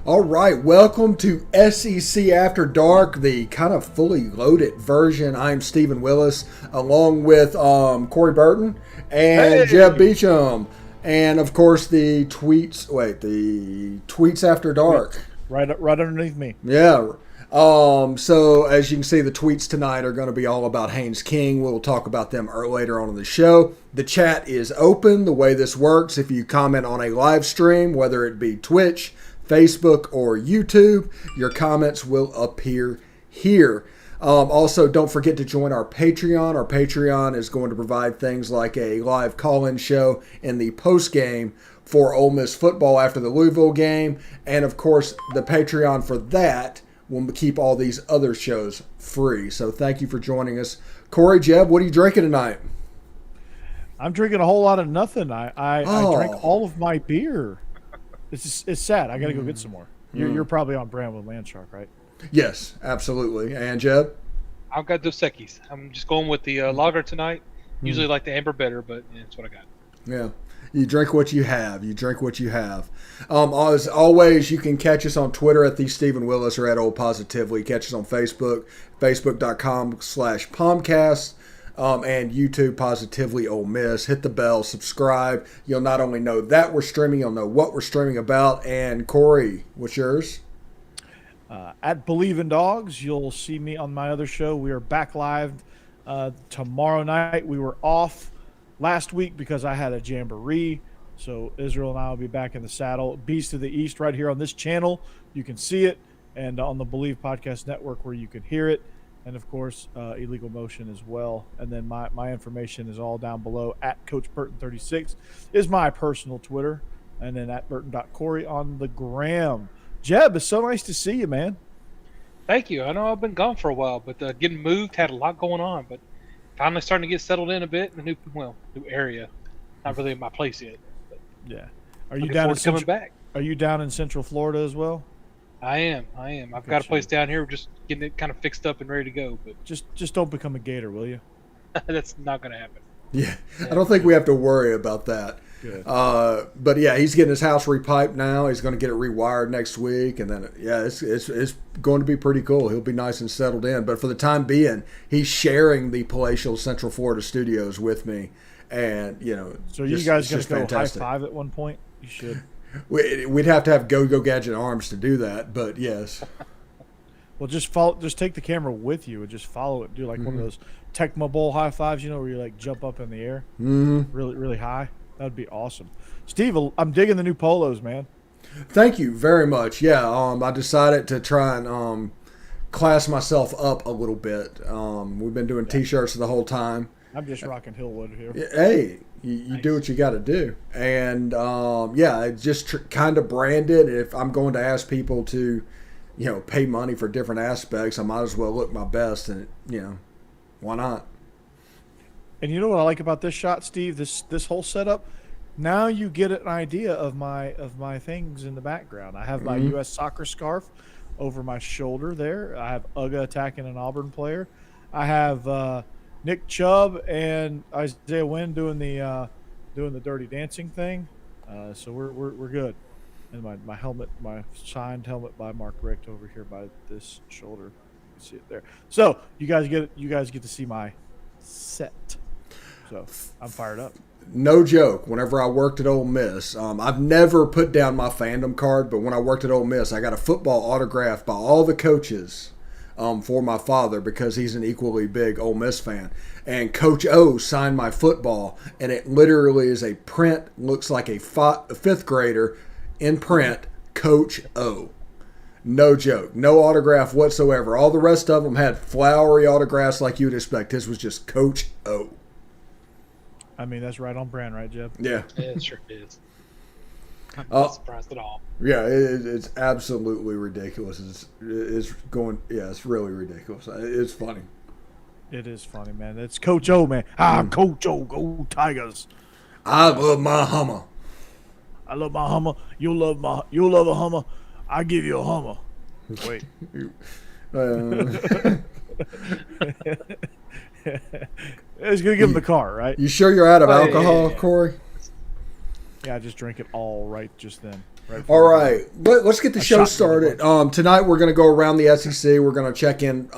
All right, welcome to SEC After Dark, the kind of fully loaded version. I'm Stephen Willis, along with Corey Burton and Jeb Beecham, and of course the tweets. Wait, the tweets after dark. Right underneath me. Yeah. So as you can see, the tweets tonight are going to be all about Haynes King. We'll talk about them later on in the show. The chat is open. The way this works, if you comment on a live stream, whether it be Twitch, Facebook, or YouTube, your comments will appear here. Also, don't forget to join our Patreon. Our Patreon is going to provide things like a live call-in show in the post-game for Ole Miss football after the Louisville game. And, of course, the Patreon for that will keep all these other shows free. So thank you for joining us. Corey, Jeb, what are you drinking tonight? I'm drinking a whole lot of nothing. I drank all of my beer. It's sad. I got to go get some more. You're probably on brand with Landshark, right? Yes, absolutely. And Jeb? I've got Dos Equis. I'm just going with the lager tonight. Usually like the amber better, but yeah, that's what I got. Yeah. You drink what you have. You drink what you have. As always, you can catch us on Twitter at @TheStephen_Willis or at Old Positively. Catch us on Facebook, facebook.com/Pomcast, and YouTube, Positively Ole Miss. Hit the bell, subscribe. You'll not only know that we're streaming, you'll know what we're streaming about. And Corey, what's yours? At Believe in Dogs, you'll see me on my other show. We are back live tomorrow night. We were off last week because I had a jamboree, so Israel and I will be back in the saddle. Beast of the East right here on this channel. You can see it, and on the Believe Podcast Network where you can hear it, and, of course, Illegal Motion as well. And then my information is all down below. At Coach Burton36 is my personal Twitter, and then at Burton.Corey on the gram. Jeb, it's so nice to see you, man. Thank you. I know I've been gone for a while, but getting moved, had a lot going on, but finally starting to get settled in a bit in the new area. Not really in my place yet. But yeah. Are you down in coming back? Are you down in Central Florida as well? I am. I've got a place down here, just getting it kind of fixed up and ready to go. But just don't become a gator, will you? That's not going to happen. Yeah, I don't think we have to worry about that. Good. But yeah, he's getting his house repiped now. He's going to get it rewired next week, and then it's going to be pretty cool. He'll be nice and settled in. But for the time being, he's sharing the palatial Central Florida studios with me, and So you guys going to go fantastic. High five at one point? You should. We'd have to have Go Gadget arms to do that, but yes. Well, just take the camera with you and just follow it. Do like one of those Tecmo Bowl high fives, where you like jump up in the air, really, really high. That would be awesome. Steve, I'm digging the new polos, man. Thank you very much. Yeah, I decided to try and class myself up a little bit. We've been doing T-shirts the whole time. I'm just rocking Hillwood here. Hey, you nice. Do what you got to do. And, just kind of branded. If I'm going to ask people to, pay money for different aspects, I might as well look my best. And, why not? And you know what I like about this shot, Steve? This whole setup. Now you get an idea of my things in the background. I have my U.S. soccer scarf over my shoulder there. I have Uga attacking an Auburn player. I have Nick Chubb and Isaiah Wynn doing the Dirty Dancing thing. So we're good. And my helmet, my signed helmet by Mark Richt over here by this shoulder. You can see it there. So you guys get to see my set. So I'm fired up. No joke. Whenever I worked at Ole Miss, I've never put down my fandom card, but when I worked at Ole Miss, I got a football autographed by all the coaches for my father because he's an equally big Ole Miss fan. And Coach O signed my football, and it literally is a print, looks like a fifth grader in print, Coach O. No joke. No autograph whatsoever. All the rest of them had flowery autographs like you'd expect. His was just Coach O. I mean, that's right on brand, right, Jeb? Yeah. It sure is. I'm not surprised at all. Yeah, it's absolutely ridiculous. It's really ridiculous. It's funny. It is funny, man. It's Coach O, man. I'm Coach O. Go Tigers. I love my Hummer. I love my Hummer. You'll love a Hummer. I give you a Hummer. Wait. It's going to give him the car, right? You sure you're out of alcohol, Corey? Yeah, I just drank it all right just then. All right, let's get the show started. Tonight we're going to go around the SEC. We're going to check in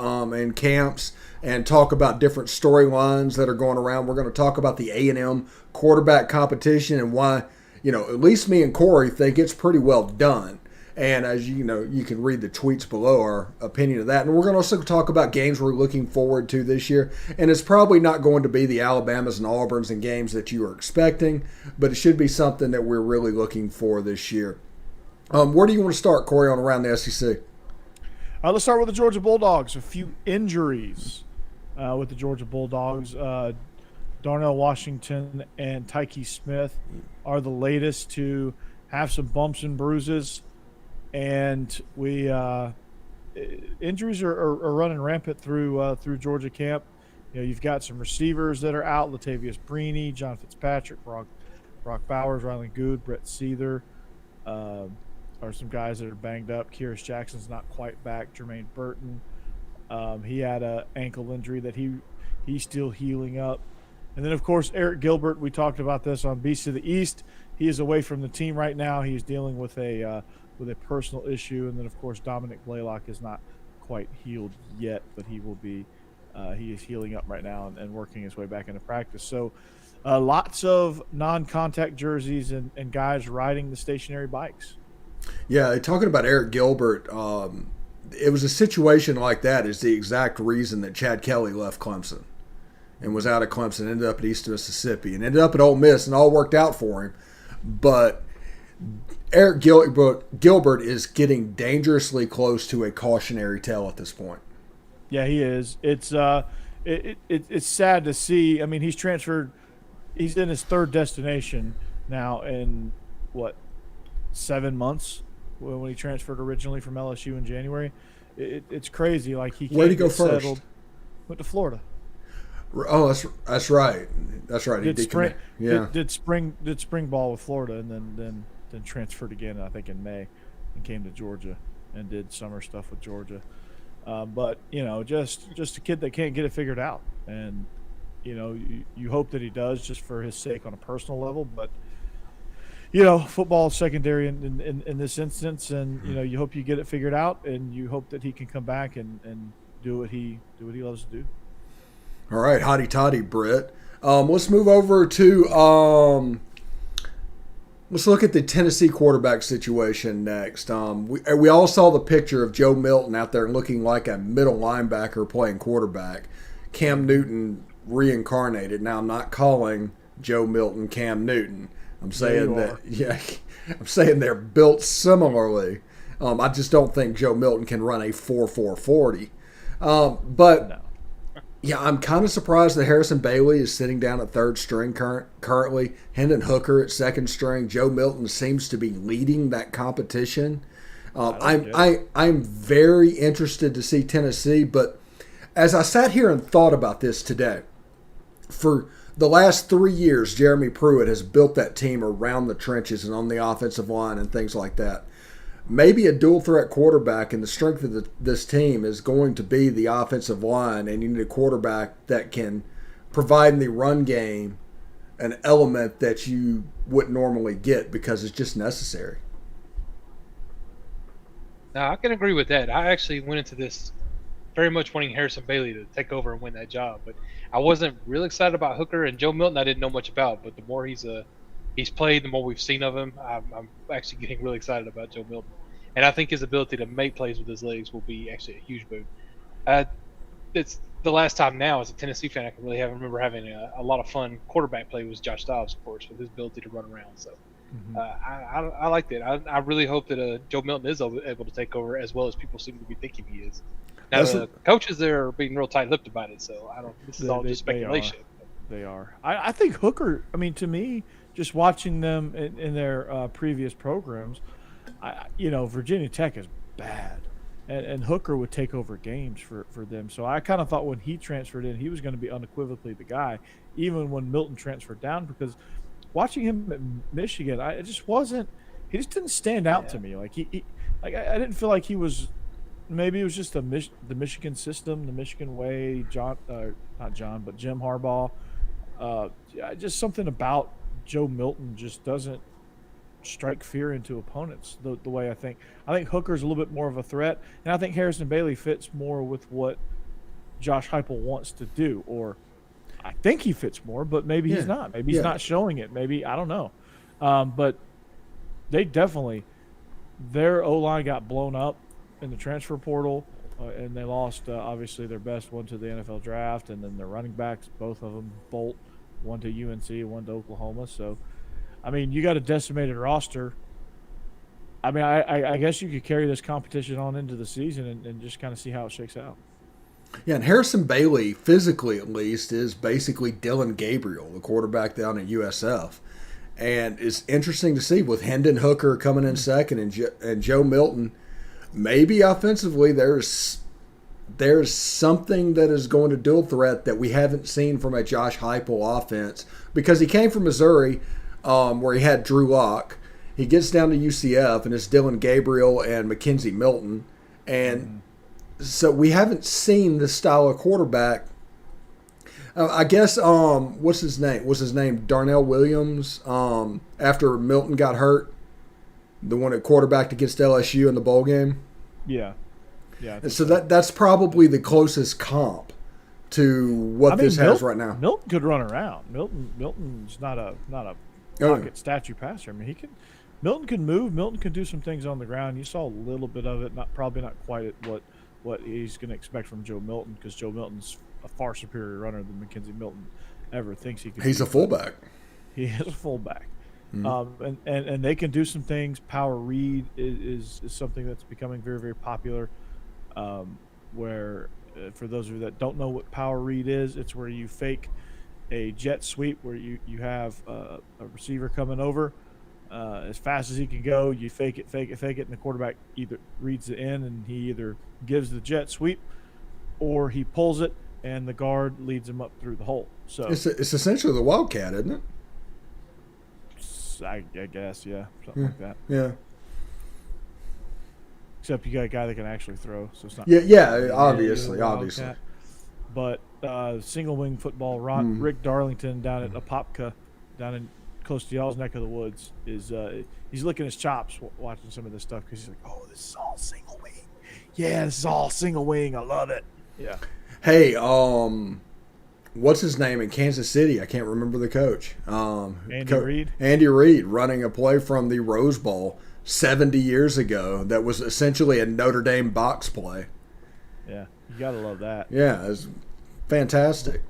camps and talk about different storylines that are going around. We're going to talk about the A&M quarterback competition and why, at least me and Corey think it's pretty well done. And as you know, you can read the tweets below our opinion of that. And we're going to also talk about games we're looking forward to this year. And it's probably not going to be the Alabamas and Auburns and games that you are expecting, but it should be something that we're really looking for this year. Where do you want to start, Corey, on around the SEC? Let's start with the Georgia Bulldogs. A few injuries with the Georgia Bulldogs. Darnell Washington and Tyke Smith are the latest to have some bumps and bruises. And we injuries are running rampant through Georgia camp. You've got some receivers that are out: Latavius Brini, John Fitzpatrick, Brock Bowers, Rylan Good, Brett Seether. Are some guys that are banged up. Kyrus Jackson's not quite back. Jermaine Burton, he had an ankle injury that he's still healing up. And then, of course, Eric Gilbert. We talked about this on Beast of the East. He is away from the team right now. He's dealing with a personal issue. And then, of course, Dominic Blaylock is not quite healed yet, but he will be. He is healing up right now and working his way back into practice. So lots of non-contact jerseys and guys riding the stationary bikes. Yeah, talking about Eric Gilbert, it was a situation like that is the exact reason that Chad Kelly left Clemson and was out of Clemson, ended up at East Mississippi, and ended up at Ole Miss, and all worked out for him. But Eric Gilbert is getting dangerously close to a cautionary tale at this point. Yeah, he is. It's sad to see. I mean, he's transferred. He's in his third destination now in, 7 months when he transferred originally from LSU in January. It's crazy. Like he can't Where'd he go get first? settled. Went to Florida. Oh, that's right. That's right. Did spring ball with Florida and then transferred again, I think in May, and came to Georgia and did summer stuff with Georgia. But just a kid that can't get it figured out, and you hope that he does just for his sake on a personal level. But football is secondary in this instance, and you hope you get it figured out, and you hope that he can come back and do what he loves to do. All right, hotty toddy, Britt. Let's move over to let's look at the Tennessee quarterback situation next. We all saw the picture of Joe Milton out there looking like a middle linebacker playing quarterback. Cam Newton reincarnated. Now, I'm not calling Joe Milton Cam Newton. I'm saying I'm saying they're built similarly. I just don't think Joe Milton can run a 4.4 40. But no. Yeah, I'm kind of surprised that Harrison Bailey is sitting down at third string currently. Hendon Hooker at second string. Joe Milton seems to be leading that competition. I'm very interested to see Tennessee, but as I sat here and thought about this today, for the last 3 years, Jeremy Pruitt has built that team around the trenches and on the offensive line and things like that. Maybe a dual threat quarterback, and the strength of this team is going to be the offensive line, and you need a quarterback that can provide in the run game an element that you wouldn't normally get because it's just necessary. Now, I can agree with that. I actually went into this very much wanting Harrison Bailey to take over and win that job, but I wasn't really excited about Hooker, and Joe Milton I didn't know much about, but the more he's played, the more we've seen of him. I'm actually getting really excited about Joe Milton. And I think his ability to make plays with his legs will be actually a huge boon. It's the last time now as a Tennessee fan I can really remember having a lot of fun quarterback play was Josh Dobbs, of course, with his ability to run around. So I liked it. I really hope that Joe Milton is able to take over as well as people seem to be thinking he is. Now, the coaches there are being real tight-lipped about it, so this is all just speculation. They are. I think Hooker, to me, just watching them in their previous programs, Virginia Tech is bad, and Hooker would take over games for them. So I kind of thought when he transferred in, he was going to be unequivocally the guy, even when Milton transferred down, because watching him at Michigan, he just didn't stand out to me. I didn't feel like he was. Maybe it was just the Michigan system, the Michigan way. Jim Harbaugh. Just something about Joe Milton just doesn't strike fear into opponents the way I think. I think Hooker's a little bit more of a threat, and I think Harrison Bailey fits more with what Josh Heupel wants to do, or I think he fits more, but maybe he's not. Maybe he's not showing it. Maybe, I don't know. But they definitely, their O-line got blown up in the transfer portal, and they lost, obviously, their best one to the NFL draft, and then their running backs, both of them, Bolt, one to UNC, one to Oklahoma. So, I mean, you got a decimated roster. I mean, I guess you could carry this competition on into the season and just kind of see how it shakes out. Yeah, and Harrison Bailey, physically at least, is basically Dylan Gabriel, the quarterback down at USF. And it's interesting to see with Hendon Hooker coming in second and Joe Milton, maybe offensively there's something that is going to dual threat that we haven't seen from a Josh Heupel offense, because he came from Missouri where he had Drew Lock. He gets down to UCF and it's Dylan Gabriel and McKenzie Milton. And so we haven't seen this style of quarterback. I guess what's his name? Was his name Darnell Williams? After Milton got hurt, the one at quarterback against LSU in the bowl game. Yeah. And so that's probably the closest comp to what this has right now. Milton could run around. Milton's not a pocket statue passer. I mean, Milton can move. Milton can do some things on the ground. You saw a little bit of it. Probably not quite at what he's going to expect from Joe Milton, because Joe Milton's a far superior runner than McKenzie Milton ever thinks he could. He's a fullback. He is a fullback. Mm-hmm. And they can do some things. Power read is something that's becoming very, very popular. Where for those of you that don't know what power read is, it's where you fake a jet sweep, where you have a receiver coming over as fast as he can go. You fake it, and the quarterback either reads it in and he either gives the jet sweep or he pulls it and the guard leads him up through the hole. So it's essentially the Wildcat, isn't it? I guess, yeah, something like that. Yeah. Except you got a guy that can actually throw, so it's not. Yeah, obviously. But single wing football, Rick Darlington down at Apopka, down in close to y'all's neck of the woods, is he's licking his chops watching some of this stuff, because he's like, "Oh, this is all single wing. Yeah, this is all single wing. I love it." Yeah. Hey, what's his name in Kansas City? I can't remember the coach. Andy Reid. Andy Reid running a play from the Rose Bowl 70 years ago that was essentially a Notre Dame box play. Yeah, you gotta love that. Yeah, it was fantastic.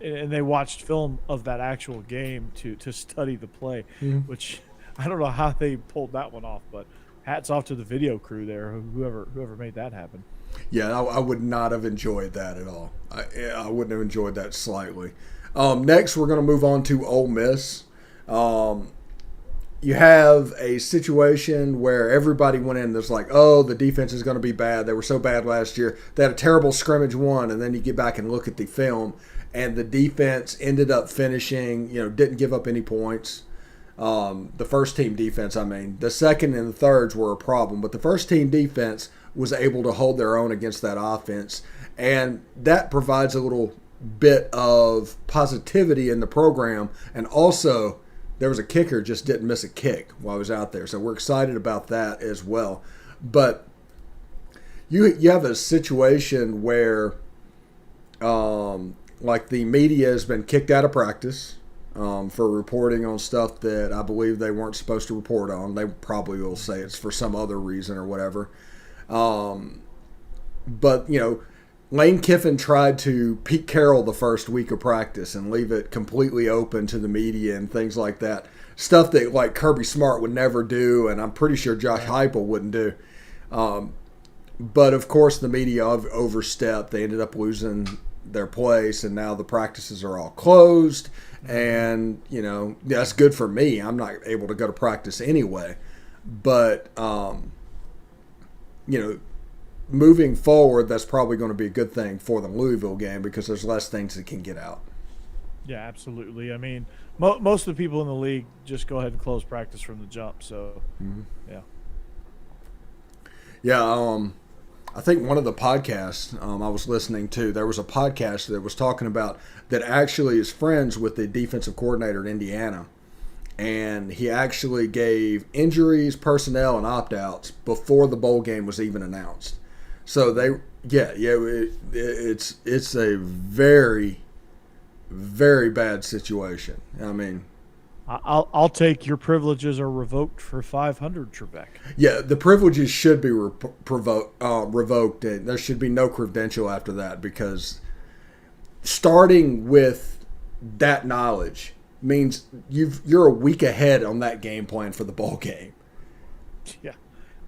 And they watched film of that actual game to study the play, which I don't know how they pulled that one off, but hats off to the video crew there, whoever made that happen. Yeah, I would not have enjoyed that at all. I wouldn't have enjoyed that slightly. Next, we're going to move on to Ole Miss. You have a situation where everybody went in that's like, oh, the defense is going to be bad. They were so bad last year. They had a terrible scrimmage one, and then you get back and look at the film, and the defense ended up finishing, didn't give up any points. The first team defense, the second and the thirds were a problem, but the first team defense was able to hold their own against that offense, and that provides a little bit of positivity in the program. And also, there was a kicker just didn't miss a kick while I was out there, so we're excited about that as well. But you have a situation where like the media has been kicked out of practice for reporting on stuff that I believe they weren't supposed to report on. They probably will say it's for some other reason or whatever. But, Lane Kiffin tried to Pete Carroll the first week of practice and leave it completely open to the media and things like that. Stuff that, like, Kirby Smart would never do, and I'm pretty sure Josh Heupel wouldn't do. But, of course, the media overstepped. They ended up losing their place, and now the practices are all closed. And, that's good for me. I'm not able to go to practice anyway. But, moving forward, that's probably going to be a good thing for the Louisville game because there's less things that can get out. Yeah, absolutely. Most of the people in the league just go ahead and close practice from the jump. So, yeah. Yeah, I think one of the podcasts I was listening to, there was a podcast that was talking about that actually is friends with the defensive coordinator at Indiana. and he actually gave injuries, personnel, and opt-outs before the bowl game was even announced. So it's a very, very bad situation. I mean, I'll take your privileges are revoked for 500, Trebek. yeah, the privileges should be revoked, and there should be no credential after that, because starting with that knowledge means you're a week ahead on that game plan for the bowl game. Yeah.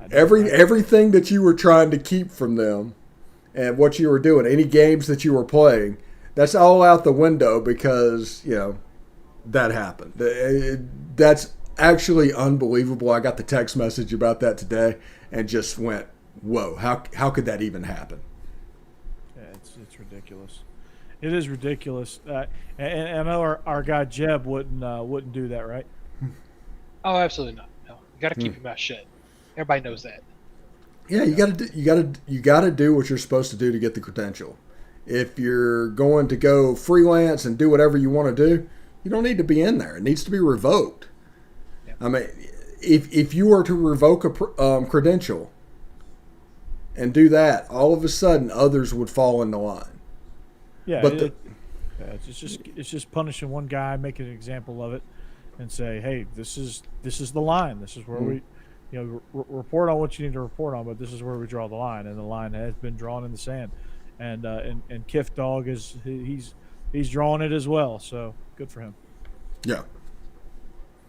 Everything that you were trying to keep from them and what you were doing, any games that you were playing, that's all out the window because, that happened. That's actually unbelievable. I got the text message about that today and just went, whoa, how could that even happen? Yeah, it's ridiculous. It is ridiculous. And I know our guy Jeb wouldn't do that, right? Oh, absolutely not. No, you got to keep your mouth shut. Everybody knows that. Yeah, you got to do what you're supposed to do to get the credential. If you're going to go freelance and do whatever you want to do, you don't need to be in there. It needs to be revoked. Yeah. I mean, if you were to revoke a credential and do that, all of a sudden others would fall into line. Yeah, but it's just punishing one guy, making an example of it, and say, hey, this is the line. This is where we, report on what you need to report on, but this is where we draw the line, and the line has been drawn in the sand. And Kiff Dog he's drawing it as well. So good for him. Yeah.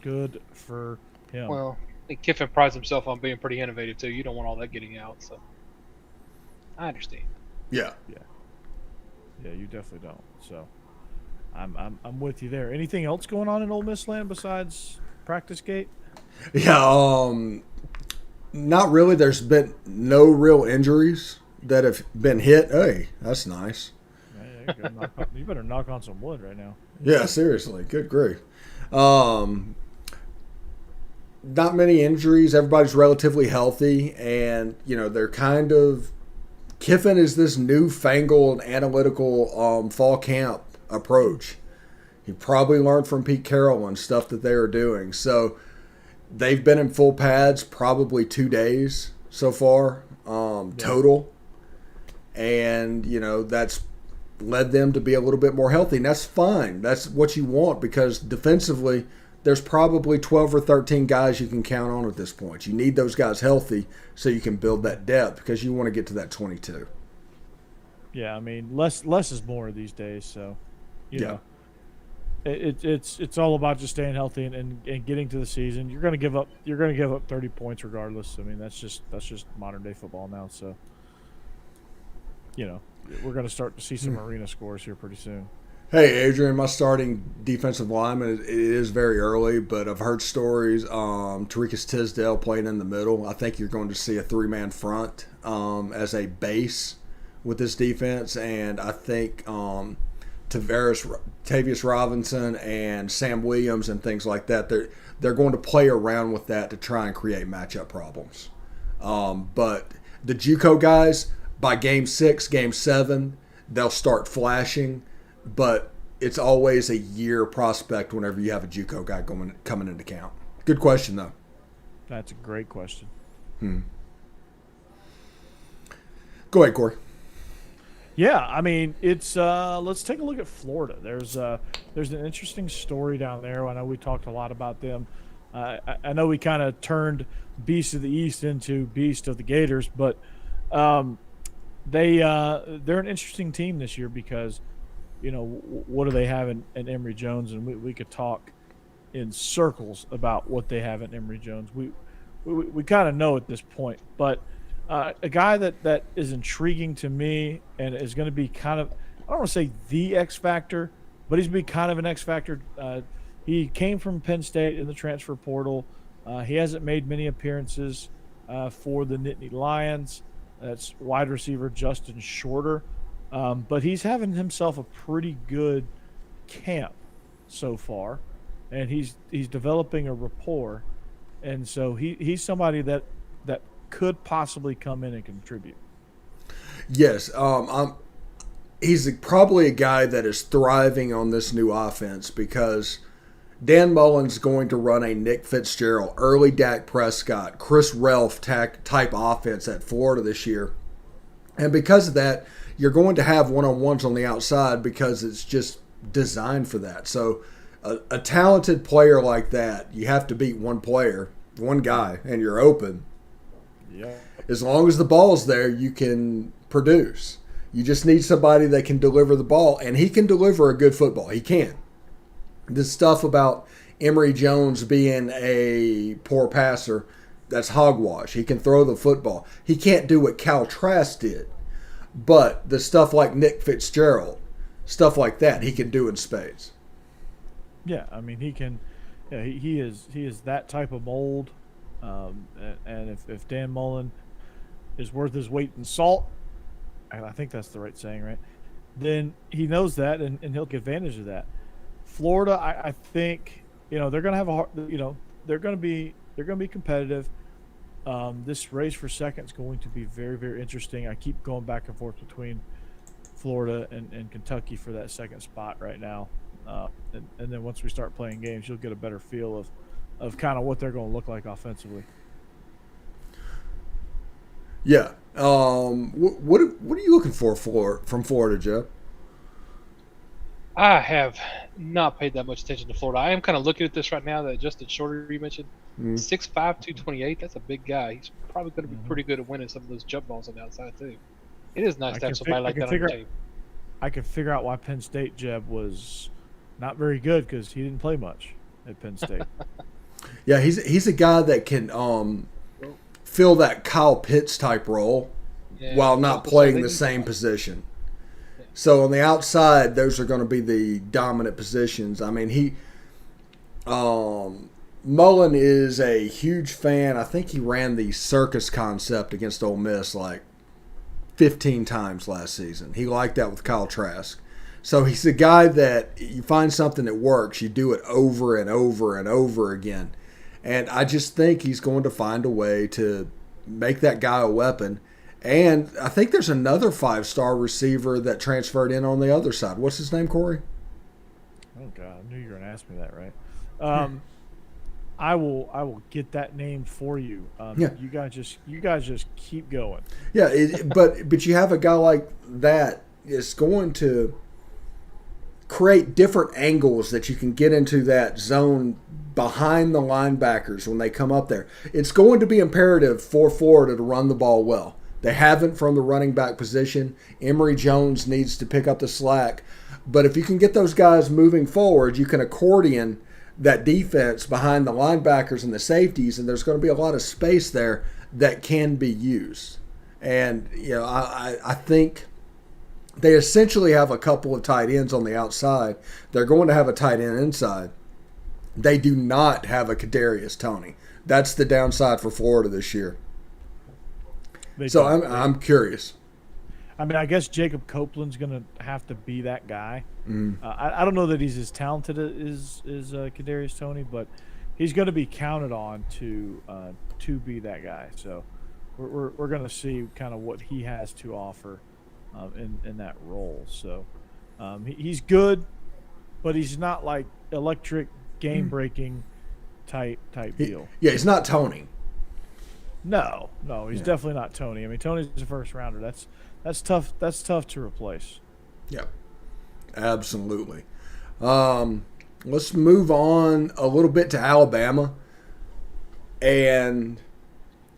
Good for him. Well, I think Kiffin prides himself on being pretty innovative too. You don't want all that getting out, so I understand. Yeah. Yeah, you definitely don't. So I'm with you there. Anything else going on in Ole Miss land besides practice gate? Yeah, not really. There's been no real injuries that have been hit. Hey, that's nice. Yeah, you better knock on some wood right now. Yeah, seriously. Good grief. Not many injuries. Everybody's relatively healthy, and they're kind of. Kiffin is this newfangled analytical fall camp approach. He probably learned from Pete Carroll and stuff that they are doing. So they've been in full pads probably 2 days so far total. And, that's led them to be a little bit more healthy. And that's fine. That's what you want, because defensively there's probably 12 or 13 guys you can count on at this point. You need those guys healthy so you can build that depth, because you want to get to that 22. Yeah, I mean, less is more these days. So, you know, it's all about just staying healthy and getting to the season. You're going to give up 30 points regardless. I mean, that's just modern day football now. So, we're going to start to see some arena scores here pretty soon. Hey, Adrian, my starting defensive lineman, it is very early, but I've heard stories. Tarikas Tisdale playing in the middle. I think you're going to see a three-man front as a base with this defense, and I think Tavius Robinson and Sam Williams and things like that, they're going to play around with that to try and create matchup problems. But the JUCO guys, by game 6, game 7, they'll start flashing. But it's always a year prospect whenever you have a JUCO guy coming into count. Good question, though. That's a great question. Go ahead, Corey. Yeah, I mean, it's let's take a look at Florida. There's an interesting story down there. I know we talked a lot about them. I know we kind of turned Beast of the East into Beast of the Gators, but they're an interesting team this year because what do they have in Emory Jones? And we could talk in circles about what they have in Emory Jones. We kind of know at this point, but a guy that is intriguing to me and is going to be kind of, I don't want to say the X factor, but he's going to be kind of an X factor. He came from Penn State in the transfer portal. He hasn't made many appearances for the Nittany Lions. That's wide receiver Justin Shorter. But he's having himself a pretty good camp so far, and he's developing a rapport, and so he's somebody that could possibly come in and contribute. Yes, he's probably a guy that is thriving on this new offense because Dan Mullen's going to run a Nick Fitzgerald, early Dak Prescott, Chris Relf type offense at Florida this year. And because of that, you're going to have one-on-ones on the outside because it's just designed for that. So a talented player like that, you have to beat one player, one guy, and you're open. Yeah. As long as the ball's there, you can produce. You just need somebody that can deliver the ball, and he can deliver a good football. He can. This stuff about Emory Jones being a poor passer, that's hogwash. He can throw the football. He can't do what Cal Trask did. But the stuff like Nick Fitzgerald, stuff like that, he can do in spades. Yeah, I mean, he can. Yeah, he is that type of mold. And if Dan Mullen is worth his weight in salt, and I think that's the right saying, right? Then he knows that, and he'll take advantage of that. Florida, I think, they're going to have a hard, they're going to be competitive. This race for second is going to be very, very interesting. I keep going back and forth between Florida and Kentucky for that second spot right now. And then once we start playing games, you'll get a better feel of kind of what they're going to look like offensively. Yeah. What are you looking for from Florida, Joe? I have not paid that much attention to Florida. I am kind of looking at this right now. That Justin Shorter you mentioned, 6'5", 228. That's a big guy. He's probably going to be pretty good at winning some of those jump balls on the outside too. It is nice to have somebody like that on the team. I can figure out why Penn State Jeb was not very good because he didn't play much at Penn State. Yeah, he's a guy that can fill that Kyle Pitts type role while not playing the same position. So on the outside, those are going to be the dominant positions. I mean, Mullen is a huge fan. I think he ran the circus concept against Ole Miss like 15 times last season. He liked that with Kyle Trask. So he's a guy that you find something that works, you do it over and over and over again. And I just think he's going to find a way to make that guy a weapon. And I think there's another 5-star receiver that transferred in on the other side. What's his name, Corey? Oh God, I knew you were going to ask me that, right? I will get that name for you. Yeah. You guys just keep going. Yeah, but you have a guy like that is going to create different angles that you can get into that zone behind the linebackers when they come up there. It's going to be imperative for Florida to run the ball well. They haven't from the running back position. Emory Jones needs to pick up the slack. But if you can get those guys moving forward, you can accordion that defense behind the linebackers and the safeties, and there's going to be a lot of space there that can be used. And, I think they essentially have a couple of tight ends on the outside. They're going to have a tight end inside. They do not have a Kadarius Toney. That's the downside for Florida this year. So I'm curious. I mean, I guess Jacob Copeland's going to have to be that guy. I don't know that he's as talented as Kadarius Toney, but he's going to be counted on to be that guy. So we're going to see kind of what he has to offer in that role. So he's good, but he's not like electric, game-breaking type deal. Yeah, he's not Toney. No, he's definitely not Toney. I mean, Toney's a first rounder. That's tough. That's tough to replace. Yeah, absolutely. Let's move on a little bit to Alabama. And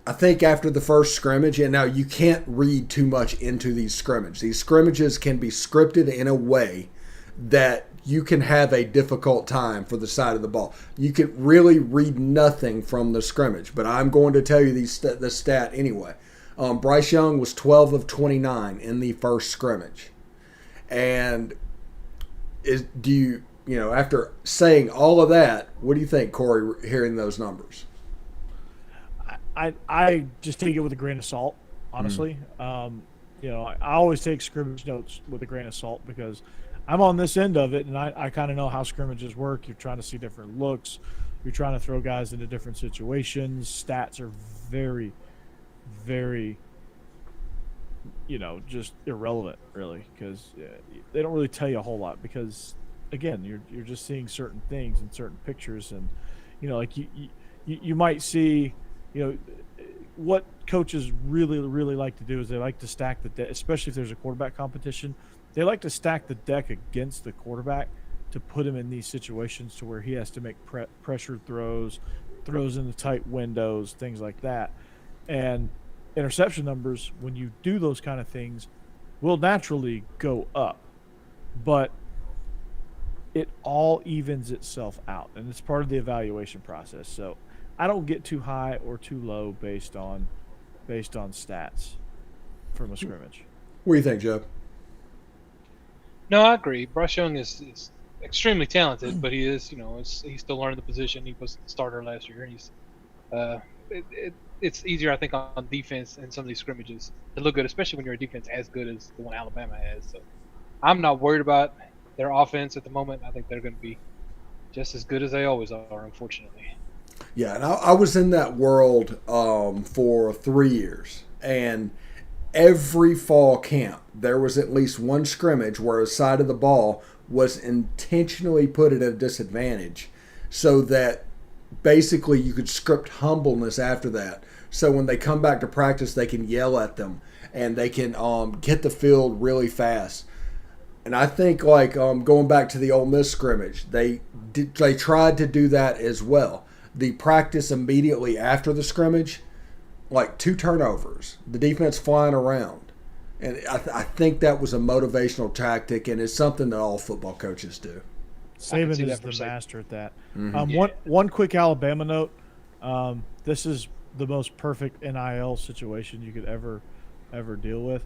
I think after the first scrimmage, and now you can't read too much into these scrimmages. These scrimmages can be scripted in a way that you can have a difficult time for the side of the ball. You can really read nothing from the scrimmage, but I'm going to tell you the stat anyway. Bryce Young was 12 of 29 in the first scrimmage. And after saying all of that, what do you think, Corey, hearing those numbers? I just take it with a grain of salt, honestly. I always take scrimmage notes with a grain of salt because I'm on this end of it, and I kind of know how scrimmages work. You're trying to see different looks. You're trying to throw guys into different situations. Stats are very, very, just irrelevant, really, because they don't really tell you a whole lot because again, you're just seeing certain things and certain pictures, and like you might see, what coaches really like to do is they like to stack the deck, especially if there's a quarterback competition. They like to stack the deck against the quarterback to put him in these situations to where he has to make pressured throws in the tight windows, things like that. And interception numbers, when you do those kind of things, will naturally go up. But it all evens itself out, and it's part of the evaluation process. So I don't get too high or too low based on stats from a scrimmage. What do you think, Joe? No, I agree. Bryce Young is extremely talented, but he is, he's still learning the position. He was the starter last year, and he's it's easier, I think, on defense in some of these scrimmages to look good, especially when you're a defense as good as the one Alabama has. So I'm not worried about their offense at the moment. I think they're going to be just as good as they always are, unfortunately. Yeah, and I was in that world for 3 years, and every fall camp there was at least one scrimmage where a side of the ball was intentionally put at a disadvantage so that basically you could script humbleness after that. So when they come back to practice, they can yell at them and they can get the field really fast. And I think going back to the Ole Miss scrimmage, they tried to do that as well. The practice immediately after the scrimmage, 2 turnovers, the defense flying around. And I think that was a motivational tactic, and it's something that all football coaches do. Saban is the master at that. Mm-hmm. One quick Alabama note. This is the most perfect NIL situation you could ever deal with.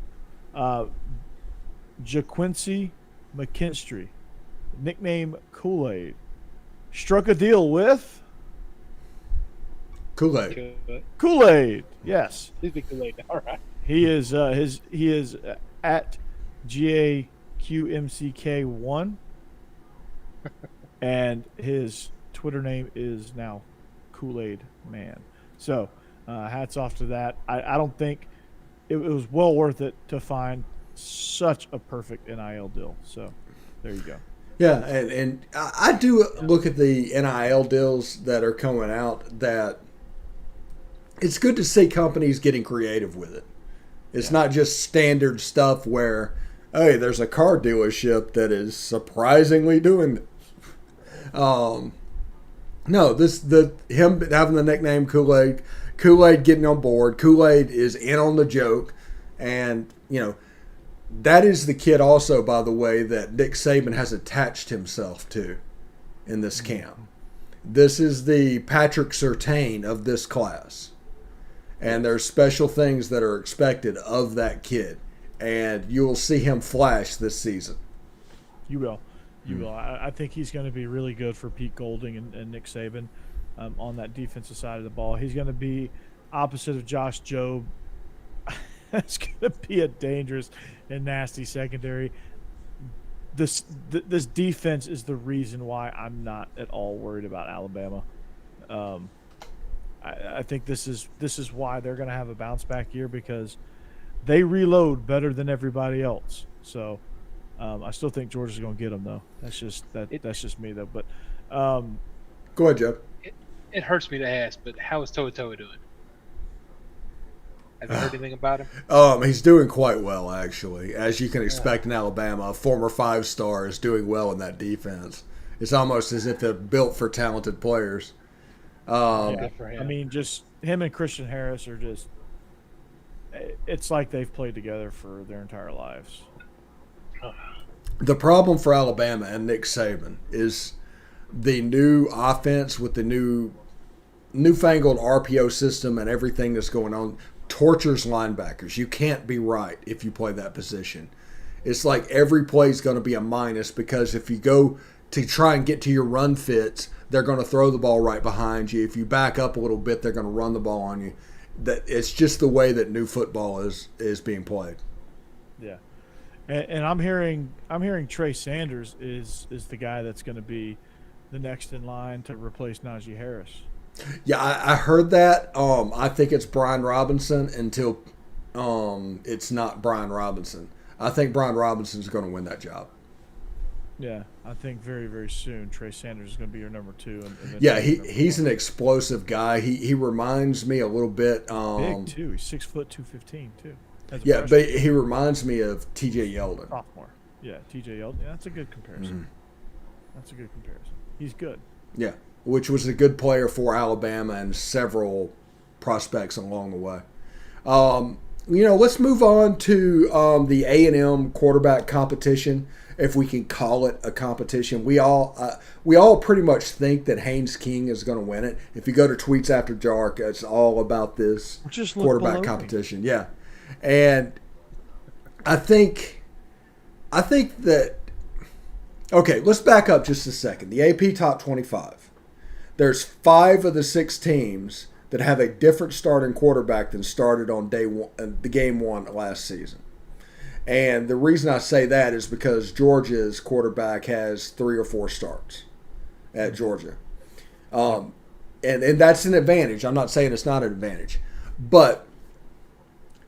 JaQuincy McKinstry, nickname Kool-Aid, struck a deal with Kool-Aid. Kool-Aid, yes. Please be Kool-Aid. All right. He is at GAQMCK1, and his Twitter name is now Kool-Aid Man. So, hats off to that. I don't think it was well worth it to find such a perfect NIL deal. So, there you go. Yeah, and I do look at the NIL deals that are coming out, that it's good to see companies getting creative with it. It's not just standard stuff where, hey, there's a car dealership that is surprisingly doing this. No, him having the nickname Kool-Aid getting on board. Kool-Aid is in on the joke, and that is the kid also, by the way, that Nick Saban has attached himself to in this camp. This is the Patrick Surtain of this class. And there's special things that are expected of that kid. And you will see him flash this season. You will. You will. I think he's going to be really good for Pete Golding and Nick Saban on that defensive side of the ball. He's going to be opposite of Josh Jobe. It's going to be a dangerous and nasty secondary. This defense is the reason why I'm not at all worried about Alabama. I think this is why they're going to have a bounce back year, because they reload better than everybody else. So I still think Georgia's going to get them, though. That's just me, though. But go ahead, Jeff. It hurts me to ask, but how is Toa doing? Have you heard anything about him? He's doing quite well, actually, as you can expect in Alabama. A former 5-star is doing well in that defense. It's almost as if they're built for talented players. For him. I mean, just him and Christian Harris are just – it's like they've played together for their entire lives. The problem for Alabama and Nick Saban is the new offense with the newfangled RPO system and everything that's going on tortures linebackers. You can't be right if you play that position. It's like every play is going to be a minus, because if you go to try and get to your run fits, they're going to throw the ball right behind you. If you back up a little bit, they're going to run the ball on you. That it's just the way that new football is being played. Yeah, and I'm hearing Trey Sanders is the guy that's going to be the next in line to replace Najee Harris. Yeah, I heard that. I think it's Brian Robinson until it's not Brian Robinson. I think Brian Robinson's going to win that job. Yeah, I think very, very soon Trey Sanders is going to be your number 2. And Yeah, then number he's 1. an explosive guy. He reminds me a little bit. Big too. He's 6', 215 too. As a Yeah, freshman. but he reminds me of T.J. Yeldon. Sophomore. Yeah, T.J. Yeldon. Yeah, that's a good comparison. That's a good comparison. He's good. Yeah, which was a good player for Alabama and several prospects along the way. Let's move on to the A&M quarterback competition, if we can call it a competition. We all pretty much think that Haynes King is going to win it. If you go to Tweets After Dark, it's all about this quarterback competition. Yeah, and I think that. Okay, let's back up just a second. The AP Top 25. There's 5 of the 6 teams that have a different starting quarterback than started on day one, the game 1 last season. And the reason I say that is because Georgia's quarterback has 3 or 4 starts at Georgia. And that's an advantage. I'm not saying it's not an advantage. But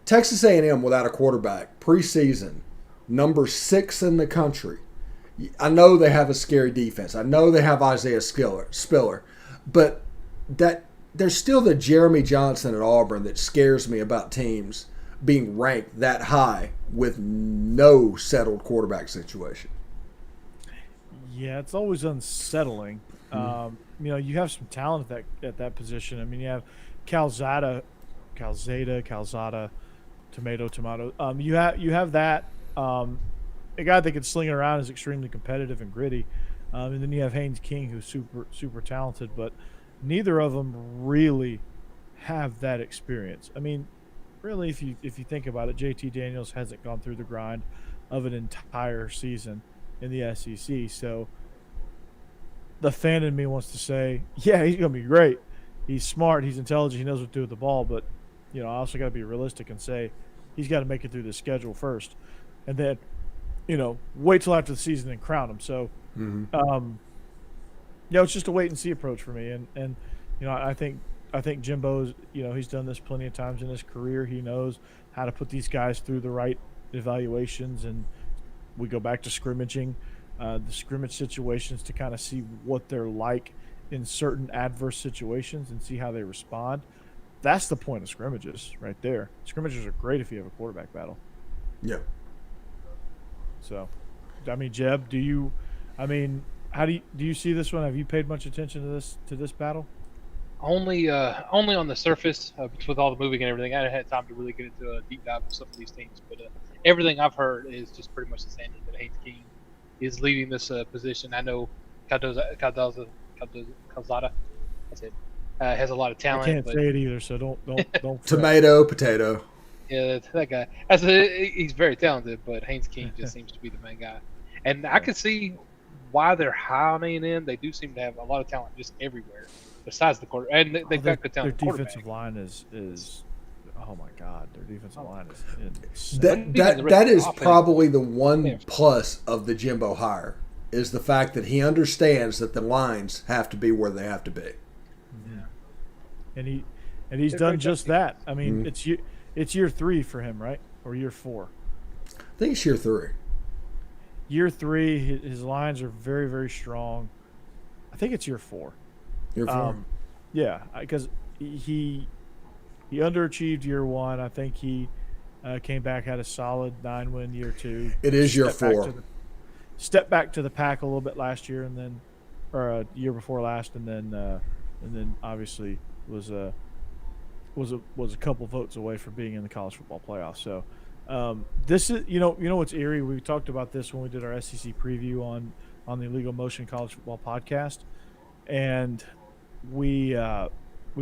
Texas A&M without a quarterback, preseason, number 6 in the country. I know they have a scary defense. I know they have Isaiah Spiller. But there's still the Jeremy Johnson at Auburn that scares me about teams being ranked that high with no settled quarterback situation. Yeah, it's always unsettling. You have some talent at that position. I mean, you have Calzada, tomato. You have that. A guy that can sling it around, is extremely competitive and gritty. And then you have Haynes King, who's super, super talented, but neither of them really have that experience. I mean, really, if you think about it, JT Daniels hasn't gone through the grind of an entire season in the SEC. So the fan in me wants to say, yeah, he's going to be great. He's smart. He's intelligent. He knows what to do with the ball. But, I also got to be realistic and say he's got to make it through the schedule first. And then, wait till after the season and crown him. So, it's just a wait and see approach for me. And I think Jimbo's, he's done this plenty of times in his career. He knows how to put these guys through the right evaluations. And we go back to scrimmaging, the scrimmage situations to kind of see what they're like in certain adverse situations and see how they respond. That's the point of scrimmages right there. Scrimmages are great if you have a quarterback battle. Yeah. So, Jeb, how do you see this one? Have you paid much attention to this battle? Only on the surface, with all the moving and everything. I haven't had time to really get into a deep dive of some of these teams, but everything I've heard is just pretty much the same. That Haynes King is leading this position. I know Calzada, that's it, has a lot of talent. I can't say it either, so don't. Tomato, potato. Yeah, that guy. He's very talented, but Haynes King just seems to be the main guy. And I can see why they're high on A&M. They do seem to have a lot of talent just everywhere, besides the quarter. And they've got good talent. Their defensive line is oh my God, their defensive line is that is probably the one plus of the Jimbo hire is the fact that he understands that the lines have to be where they have to be. Yeah. And he's done just that. I mean, it's year 3 for him, right? Or year 4? I think it's year 3. Year 3, his lines are very, very strong. I think it's year 4. Year 4. Yeah, because he underachieved year 1. I think he came back, had a solid 9-win year 2. It is year 4. Stepped back to the pack a little bit last year, and then, or year before last, and then obviously was a couple votes away from being in the college football playoff. So this is what's eerie. We talked about this when we did our SEC preview on the Illegal Motion College Football podcast, and we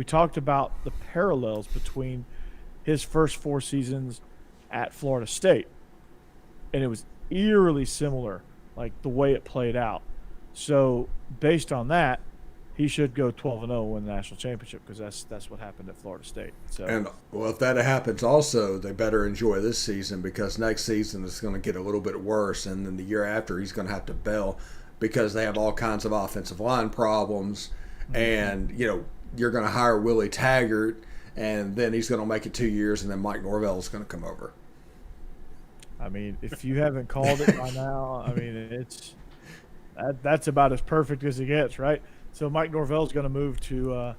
talked about the parallels between his first 4 seasons at Florida State, and it was eerily similar, like the way it played out. So based on that, he should go 12-0 and win the national championship, because that's what happened at Florida State. So, and if that happens, also they better enjoy this season, because next season is going to get a little bit worse, and then the year after he's going to have to bail because they have all kinds of offensive line problems, and you're going to hire Willie Taggart, and then he's going to make it 2 years, and then Mike Norvell is going to come over. I mean, if you haven't called it by now, I mean That's about as perfect as it gets, right? So Mike Norvell's going to move to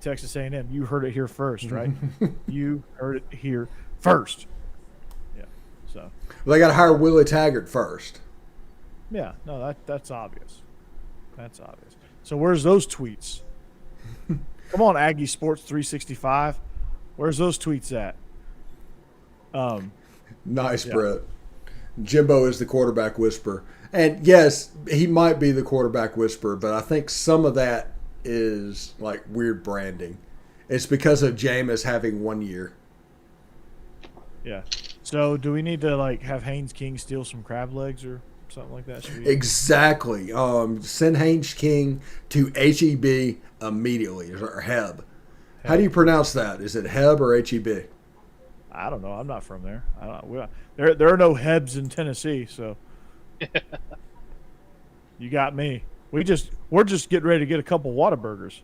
Texas A&M. You heard it here first, right? You heard it here first. Yeah. So. Well, they got to hire Willie Taggart first. Yeah. No, that's obvious. That's obvious. So where's those tweets? Come on, Aggie Sports 365. Where's those tweets at? Nice, yeah. Brett. Jimbo is the quarterback whisperer. And yes, he might be the quarterback whisperer, but I think some of that is like weird branding. It's because of Jameis having 1 year. Yeah. So do we need to like have Haynes King steal some crab legs or something like that? Exactly. Send Haynes King to HEB immediately, or Heb. How do you pronounce that? Is it Heb or HEB? I don't know. I'm not from there. There are no Hebs in Tennessee, so you got me. We're just getting ready to get a couple Whataburgers.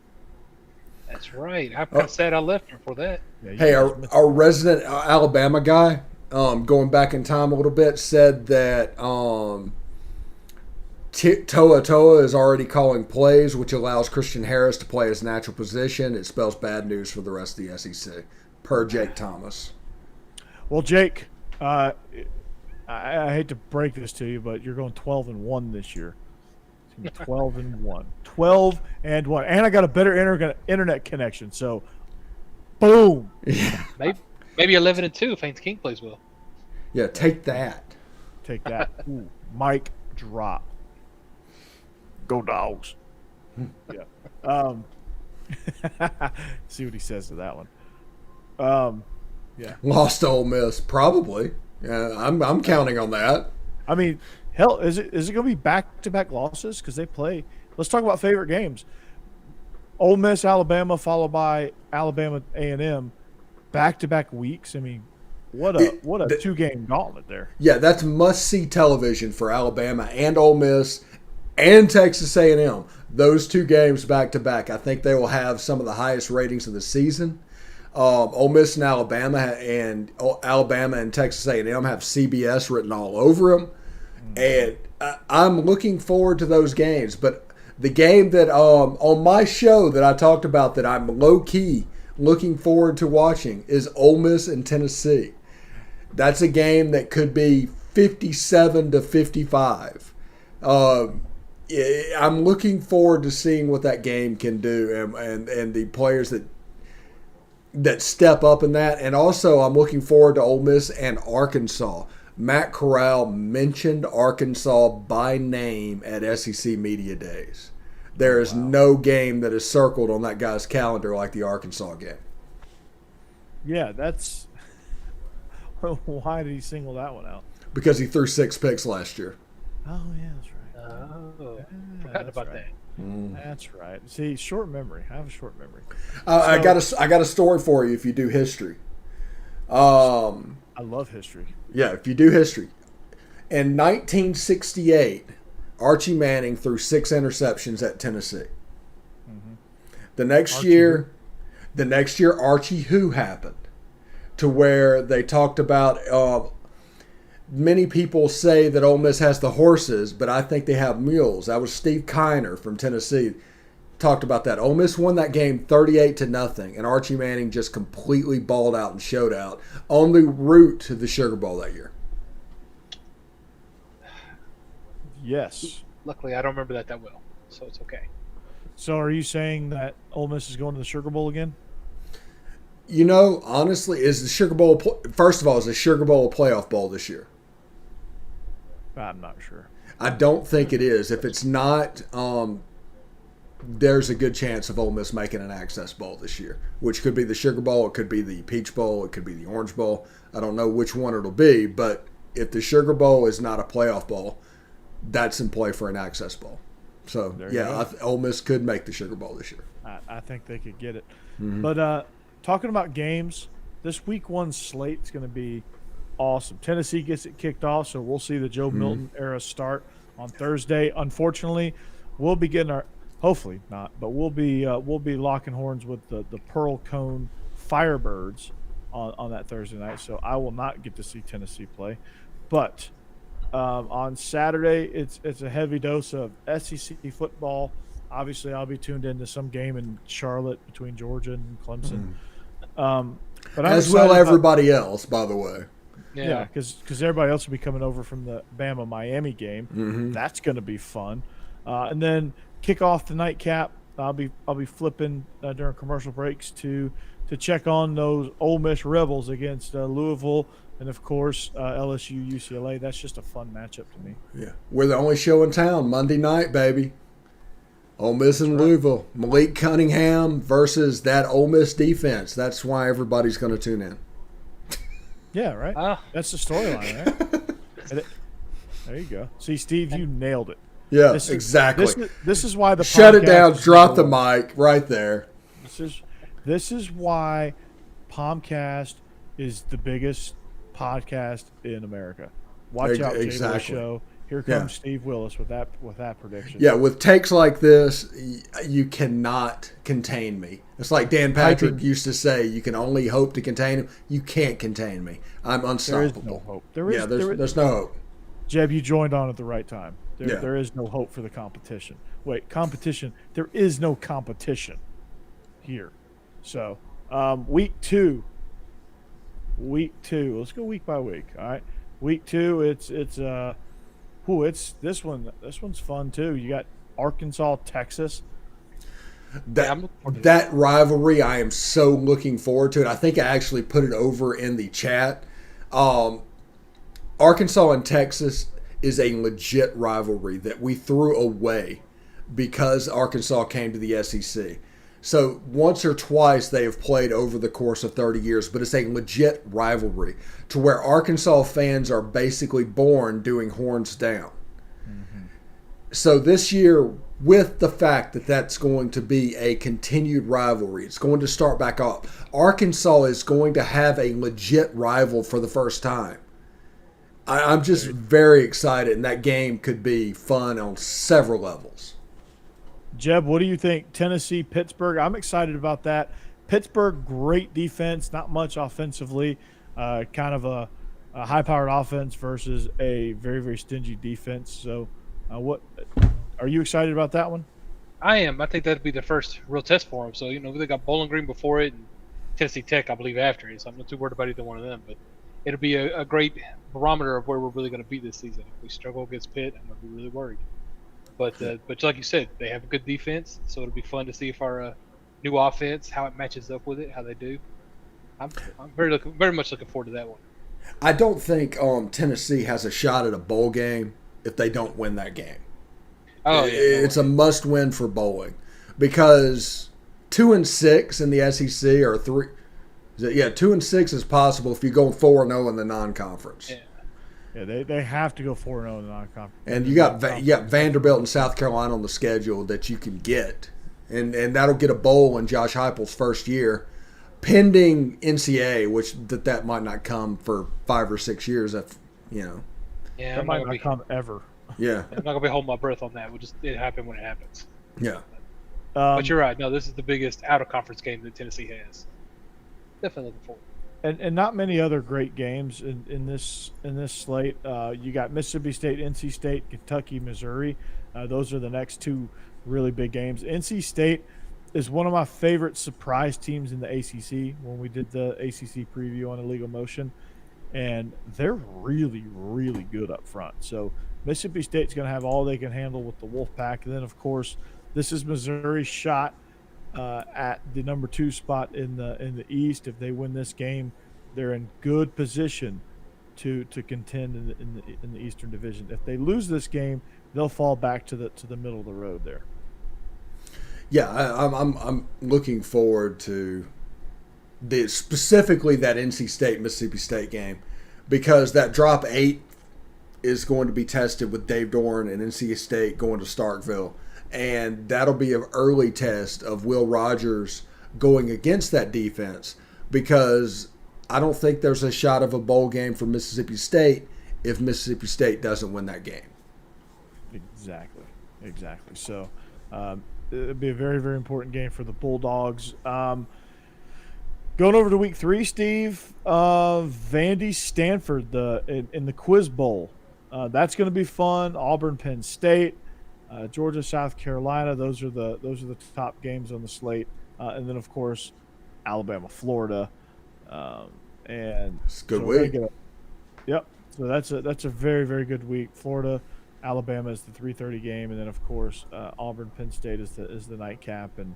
That's right. I'm sad I left her for that. Yeah, hey, our resident Alabama guy, going back in time a little bit, said that Toa is already calling plays, which allows Christian Harris to play his natural position. It spells bad news for the rest of the SEC, per Jake Thomas. Well, Jake, I hate to break this to you, but you're going 12-1 this year. 12-1, 12-1, and I got a better internet connection. So, boom. Yeah. Maybe 11-2 if Haynes King plays well. Yeah, take that. Take that. Ooh, mic drop. Go Dogs. Yeah. See what he says to that one. Yeah. Lost to Ole Miss, probably. Yeah, I'm counting on that. I mean, hell, is it going to be back-to-back losses? Because they play. Let's talk about favorite games. Ole Miss, Alabama, followed by Alabama, A&M, back-to-back weeks. I mean, what a two-game gauntlet there. Yeah, that's must-see television for Alabama and Ole Miss and Texas A&M. Those two games back-to-back. I think they will have some of the highest ratings of the season. Ole Miss and Alabama and Texas A&M have CBS written all over them. And I'm looking forward to those games. But the game that on my show that I talked about that I'm low-key looking forward to watching is Ole Miss and Tennessee. That's a game that could be 57-55. I'm looking forward to seeing what that game can do and the players that step up in that. And also I'm looking forward to Ole Miss and Arkansas. Matt Corral mentioned Arkansas by name at SEC Media Days. There is no game that is circled on that guy's calendar like the Arkansas game. Yeah, that's – why did he single that one out? Because he threw 6 picks last year. Oh, yeah, that's right. Forgot about that. That's right. See, short memory. I have a short memory. I got a story for you if you do history. I love history. Yeah, if you do history. In 1968, Archie Manning threw 6 interceptions at Tennessee. Mm-hmm. The next year, Archie Who happened, to where they talked about. Many people say that Ole Miss has the horses, but I think they have mules. That was Steve Kiner from Tennessee. Talked about that. Ole Miss won that game 38-0, and Archie Manning just completely balled out and showed out on the route to the Sugar Bowl that year. Yes. Luckily, I don't remember that well, so it's okay. So are you saying that Ole Miss is going to the Sugar Bowl again? You know, honestly, is the Sugar Bowl – first of all, is the Sugar Bowl a playoff bowl this year? I'm not sure. I don't think it is. If it's not, there's a good chance of Ole Miss making an Access Bowl this year, which could be the Sugar Bowl, it could be the Peach Bowl, it could be the Orange Bowl. I don't know which one it'll be, but if the Sugar Bowl is not a playoff bowl, that's in play for an Access Bowl. So, yeah, Ole Miss could make the Sugar Bowl this year. I think they could get it. Mm-hmm. But talking about games, this week 1 slate is going to be awesome. Tennessee gets it kicked off, so we'll see the Joe Milton era start on Thursday. Unfortunately, we'll be getting our – hopefully not, but we'll be locking horns with the Pearl Cone Firebirds on that Thursday night, so I will not get to see Tennessee play. But On Saturday, it's a heavy dose of SEC football. Obviously, I'll be tuned into some game in Charlotte between Georgia and Clemson. But as will everybody else, by the way. Yeah, because everybody else will be coming over from the Bama-Miami game. That's going to be fun. And then kick off the nightcap. I'll be flipping during commercial breaks to check on those Ole Miss Rebels against Louisville and, of course, LSU UCLA. That's just a fun matchup to me. Yeah, we're the only show in town Monday night, baby. Ole Miss and Louisville. Malik Cunningham versus that Ole Miss defense. That's why everybody's going to tune in. Yeah, right? That's the storyline, right? There you go. See, Steve, you nailed it. Yeah, exactly. This is why the Shut it down. Drop the mic right there. This is why Palmcast is the biggest podcast in America. Watch out, J-Bo Show. Here comes Steve Willis with that prediction. Yeah, with takes like this, you cannot contain me. It's like Dan Patrick used to say, you can only hope to contain him. You can't contain me. I'm unstoppable. There is no hope. There's no hope. Jeb, you joined on at the right time. There is no hope for the competition. Wait, competition. There is no competition here. So, week two. Let's go week by week. All right. Week 2, it's this one's fun too. You got Arkansas, Texas. That rivalry, I am so looking forward to it. I think I actually put it over in the chat. Arkansas and Texas is a legit rivalry that we threw away because Arkansas came to the SEC. So once or twice they have played over the course of 30 years, but it's a legit rivalry to where Arkansas fans are basically born doing horns down. So this year, with the fact that that's going to be a continued rivalry, it's going to start back up. Arkansas is going to have a legit rival for the first time. I'm just very excited, and that game could be fun on several levels. Jeb, what do you think? Tennessee, Pittsburgh. I'm excited about that. Pittsburgh, great defense, not much offensively. Kind of a high-powered offense versus a very, very stingy defense. So, what are you excited about that one? I am. I think that'd be the first real test for them. So, they got Bowling Green before it and Tennessee Tech, I believe, after it. So I'm not too worried about either one of them. But it'll be a great barometer of where we're really going to be this season. If we struggle against Pitt, I'm going to be really worried. But like you said, they have a good defense, so it'll be fun to see if our new offense, how it matches up with it, how they do. I'm very much looking forward to that one. I don't think Tennessee has a shot at a bowl game if they don't win that game. Oh, yeah, it's a must-win for bowling because 2-6 in the SEC or 3. 2-6 is possible if you go 4-0 in the non-conference. Yeah. Yeah, they have to go 4-0 in the non-conference. And you got Vanderbilt and South Carolina on the schedule that you can get. And that'll get a bowl in Josh Heupel's first year, pending NCAA, which that might not come for 5 or 6 years. Yeah, that might not come ever. Yeah. I'm not going to be holding my breath on that. It happen when it happens. Yeah. But you're right. No, this is the biggest out-of-conference game that Tennessee has. Definitely looking forward. And not many other great games in this slate. You got Mississippi State, NC State, Kentucky, Missouri. Those are the next 2 really big games. NC State is one of my favorite surprise teams in the ACC when we did the ACC preview on Illegal Motion. And they're really, really good up front. So Mississippi State's going to have all they can handle with the Wolfpack. And then, of course, this is Missouri's shot at the number 2 spot in the East. If they win this game, they're in good position to contend in the Eastern Division. If they lose this game, they'll fall back to the middle of the road there. Yeah, I'm looking forward to specifically that NC State Mississippi State game because that drop 8 is going to be tested with Dave Doran and NC State going to Starkville. And that'll be an early test of Will Rogers going against that defense because I don't think there's a shot of a bowl game for Mississippi State if Mississippi State doesn't win that game. Exactly. So it'll be a very, very important game for the Bulldogs. Going over to week 3, Steve, Vandy Stanford in the Quiz Bowl. That's going to be fun. Auburn, Penn State, Georgia, South Carolina. Those are the top games on the slate. And then of course, Alabama, Florida, and It's a good so we're week. gonna yep. So that's a very very good week. Florida, Alabama is the 3:30 game, and then of course Auburn, Penn State is the nightcap, and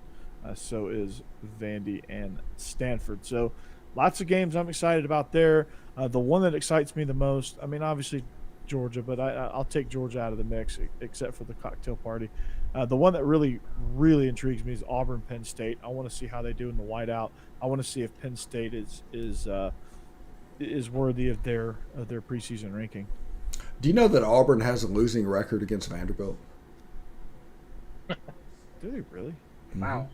so is Vandy and Stanford. So lots of games I'm excited about there. The one that excites me the most, I mean, obviously Georgia, but I'll take Georgia out of the mix except for the cocktail party. The one that really, really intrigues me is Auburn, Penn State. I want to see how they do in the whiteout. I want to see if Penn State is worthy of their preseason ranking. Do you know that Auburn has a losing record against Vanderbilt? Do they really? Wow.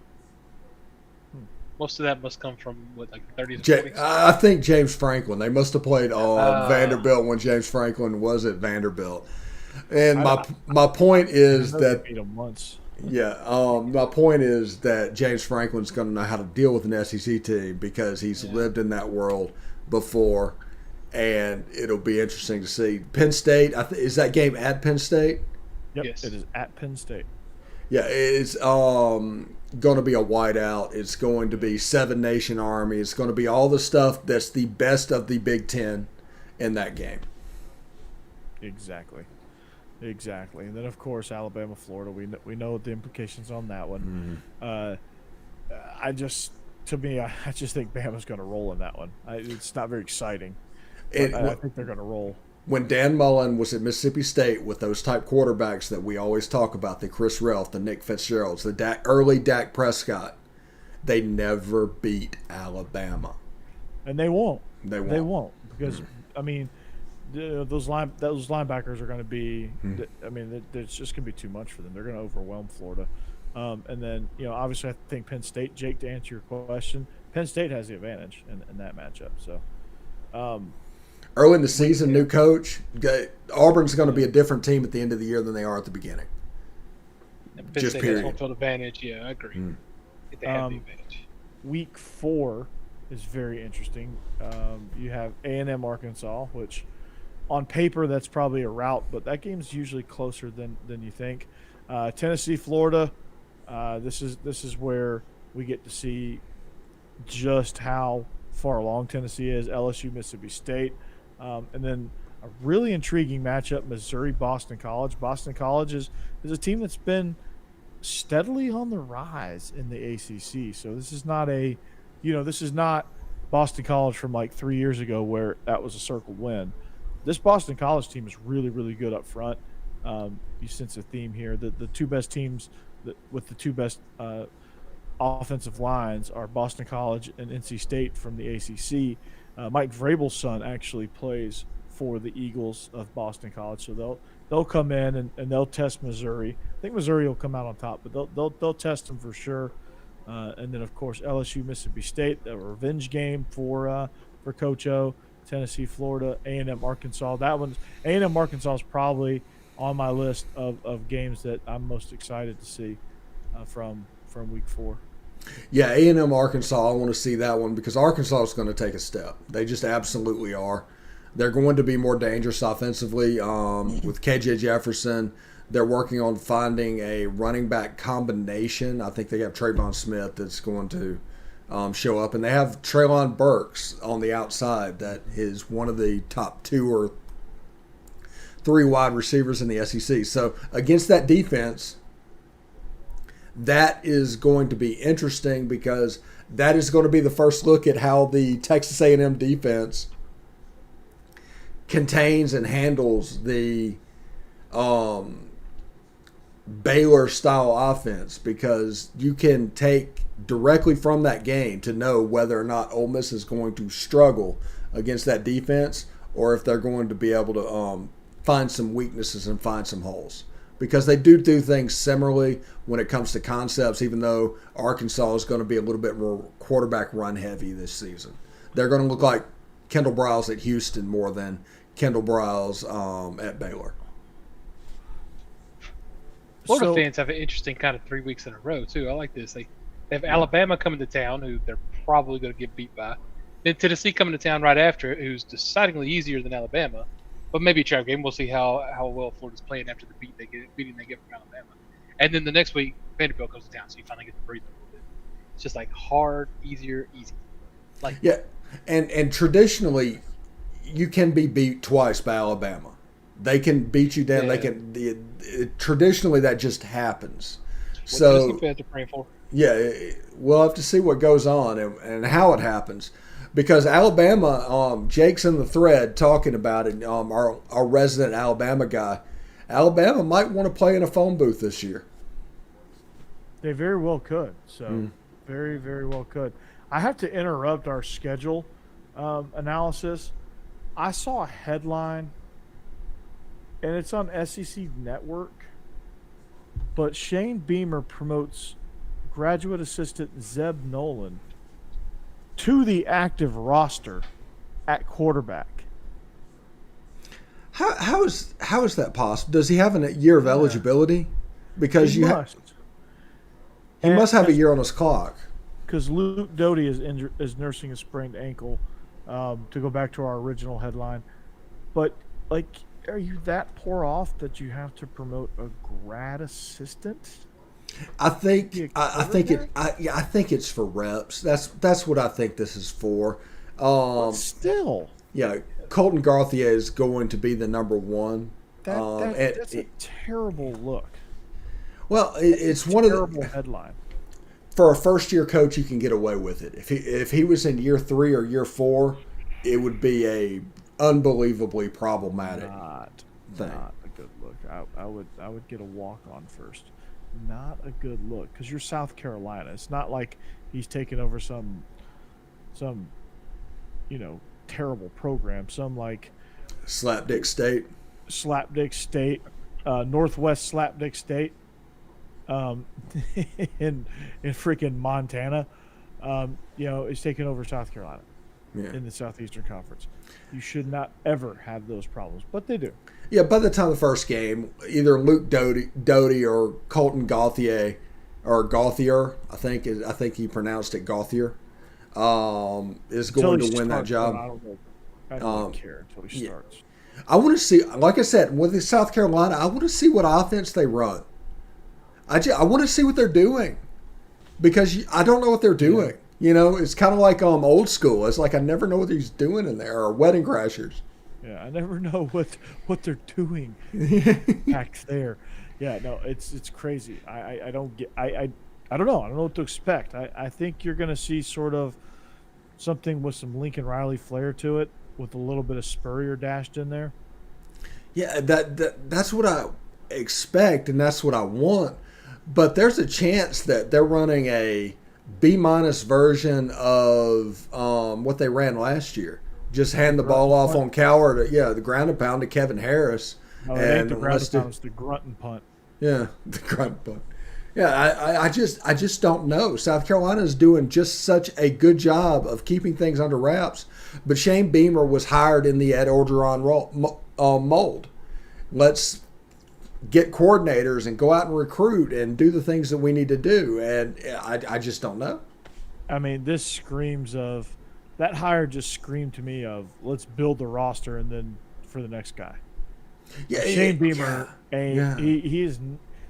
Most of that must come from what, like 30s and 40s? I think James Franklin. They must have played Vanderbilt when James Franklin was at Vanderbilt. And my point is that beat them once. Yeah, my point is that James Franklin's going to know how to deal with an SEC team because he's lived in that world before, and it'll be interesting to see. Penn State, is that game at Penn State? Yep, Yes. it is at Penn State. Yeah, it's going to be a whiteout. It's going to be Seven Nation Army. It's going to be all the stuff that's the best of the Big Ten in that game. Exactly. And then, of course, Alabama, Florida. We know the implications on that one. I just think Bama's going to roll in that one. It's not very exciting. I think they're going to roll. When Dan Mullen was at Mississippi State with those type quarterbacks that we always talk about, the Chris Relf, the Nick Fitzgeralds, the early Dak Prescott, they never beat Alabama. And they won't. They won't because, I mean, those linebackers are going to be. I mean, it's just going to be too much for them. They're going to overwhelm Florida, and then obviously I think Penn State. Jake, to answer your question, Penn State has the advantage in that matchup. So, early in the season, new coach. Auburn's going to be a different team at the end of the year than they are at the beginning. And Penn State has home field advantage. Yeah, I agree. They have the advantage. Week 4 is very interesting. You have A&M Arkansas, which on paper that's probably a rout, but that game's usually closer than you think. Tennessee, Florida. This is where we get to see just how far along Tennessee is. LSU, Mississippi State, and then a really intriguing matchup: Missouri, Boston College. Boston College is a team that's been steadily on the rise in the ACC. So this is not Boston College from like 3 years ago where that was a circled win. This Boston College team is really, really good up front. You sense a theme here. The two best teams with the two best offensive lines are Boston College and NC State from the ACC. Mike Vrabel's son actually plays for the Eagles of Boston College, so they'll come in and they'll test Missouri. I think Missouri will come out on top, but they'll test them for sure. And then of course LSU, Mississippi State, a revenge game for Coach O. Tennessee, Florida, A&M Arkansas. That one's A&M Arkansas is probably on my list of games that I'm most excited to see from week 4. Yeah, A&M Arkansas, I want to see that one because Arkansas is going to take a step. They just absolutely are. They're going to be more dangerous offensively with KJ Jefferson. They're working on finding a running back combination. I think they have Trayvon Smith that's going to show up. And they have Treylon Burks on the outside that is one of the top 2 or 3 wide receivers in the SEC. So against that defense, that is going to be interesting because that is going to be the first look at how the Texas A&M defense contains and handles the Baylor-style offense, because you can take directly from that game to know whether or not Ole Miss is going to struggle against that defense or if they're going to be able to find some weaknesses and find some holes. Because they do things similarly when it comes to concepts, even though Arkansas is going to be a little bit more quarterback run heavy this season. They're going to look like Kendall Briles at Houston more than Kendall Briles at Baylor. Florida fans have an interesting kind of 3 weeks in a row, too. I like this. They have Alabama coming to town, who they're probably going to get beat by. Then Tennessee coming to town right after it, who's decidedly easier than Alabama. but maybe a trap game. We'll see how well Florida's playing after the beating they get from Alabama. And then the next week, Vanderbilt goes to town, so you finally get to breathe a little bit. It's just like hard, easier, easy. Like yeah, and traditionally, you can be beat twice by Alabama. They can beat you down. Yeah. They can. Traditionally, that just happens. what So Tennessee fans are praying for. yeah, we'll have to see what goes on and how it happens. Because Alabama, Jake's in the thread talking about it. Our resident Alabama guy, Alabama might want to play in a phone booth this year. They very well could. So very, very well could. I have to interrupt our schedule analysis. I saw a headline, and it's on SEC Network, but Shane Beamer promotes graduate assistant Zeb Nolan to the active roster at quarterback. How is that possible? Does he have a year of eligibility? Because He must. he must have a year on his clock. Because Luke Doty is nursing a sprained ankle, to go back to our original headline. But, like, are you that poor off that you have to promote a grad assistant? I think it's for reps. That's what I think this is for. Still, Yeah, Colton Gauthier is going to be the number one. that's a terrible look. Well, it's one of the Terrible headline. for a first year coach, you can get away with it. If he was in year 3 or year 4, it would be a unbelievably problematic thing. Not a good look. I would get a walk on first. Not a good look because you're South Carolina. It's not like he's taking over some terrible program. Some like Slapdick State. Northwest Slapdick State, in freaking Montana. Is taking over South Carolina in the Southeastern Conference. You should not ever have those problems, but they do. Yeah, by the time of the first game, either Luke Doty or Colton Gauthier, or Gauthier, I think he pronounced it Gauthier, is going to win that job. I don't know. I don't care until he starts. I want to see, like I said, with South Carolina, I want to see what offense they run. I want to see what they're doing because I don't know what they're doing. It's kind of like old school. It's like I never know what he's doing in there, or Wedding Crashers. Yeah, I never know what they're doing back there. Yeah, no, it's crazy. I don't get. I don't know. I don't know what to expect. I think you're going to see sort of something with some Lincoln Riley flair to it, with a little bit of Spurrier dashed in there. Yeah, that's what I expect, and that's what I want. But there's a chance that they're running a B- version of what they ran last year. Just hand the ball off on Coward. The ground and pound to Kevin Harris. No, it ain't the ground and pound. It's the grunt and punt. Yeah, the grunt and punt. Yeah, I just don't know. South Carolina is doing just such a good job of keeping things under wraps. But Shane Beamer was hired in the Ed Orgeron mold. Let's get coordinators and go out and recruit and do the things that we need to do. And I just don't know. I mean, this screams of – that hire just screamed to me of let's build the roster and then for the next guy. Yeah, Shane Beamer, he is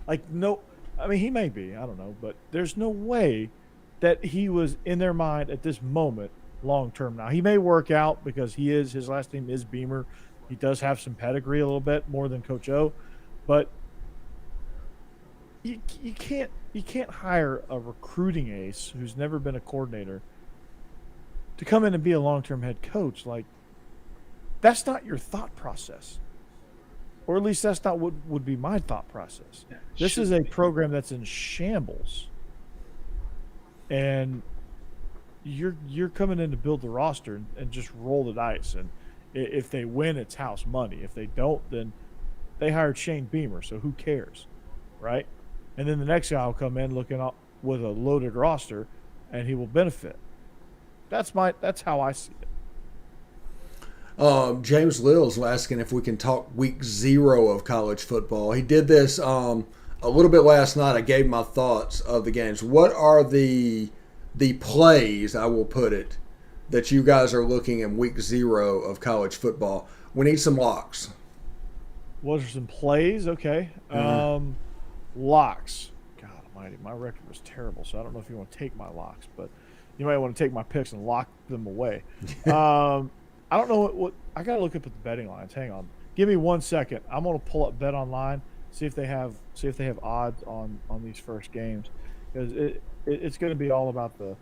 like no – I mean, he may be. I don't know. But there's no way that he was in their mind at this moment long term. Now, he may work out because his last name is Beamer. He does have some pedigree a little bit more than Coach O. But you can't hire a recruiting ace who's never been a coordinator to come in and be a long-term head coach. Like, that's not your thought process. Or at least that's not what would be my thought process. This is a program that's in shambles. And you're coming in to build the roster and just roll the dice. And if they win, it's house money. If they don't, then they hired Shane Beamer, so who cares, right? And then the next guy will come in looking up with a loaded roster, and he will benefit. That's how I see it. James Lill's asking if we can talk week 0 of college football. He did this a little bit last night. I gave my thoughts of the games. What are the plays, I will put it, that you guys are looking in week 0 of college football? We need some locks. What are some plays? Okay. Locks. God almighty, my record was terrible, so I don't know if you want to take my locks, but you might want to take my picks and lock them away. I don't know what I got to look up at the betting lines. Hang on. Give me 1 second. I'm going to pull up Bet Online, see if they have odds on these first games, because it's going to be all about the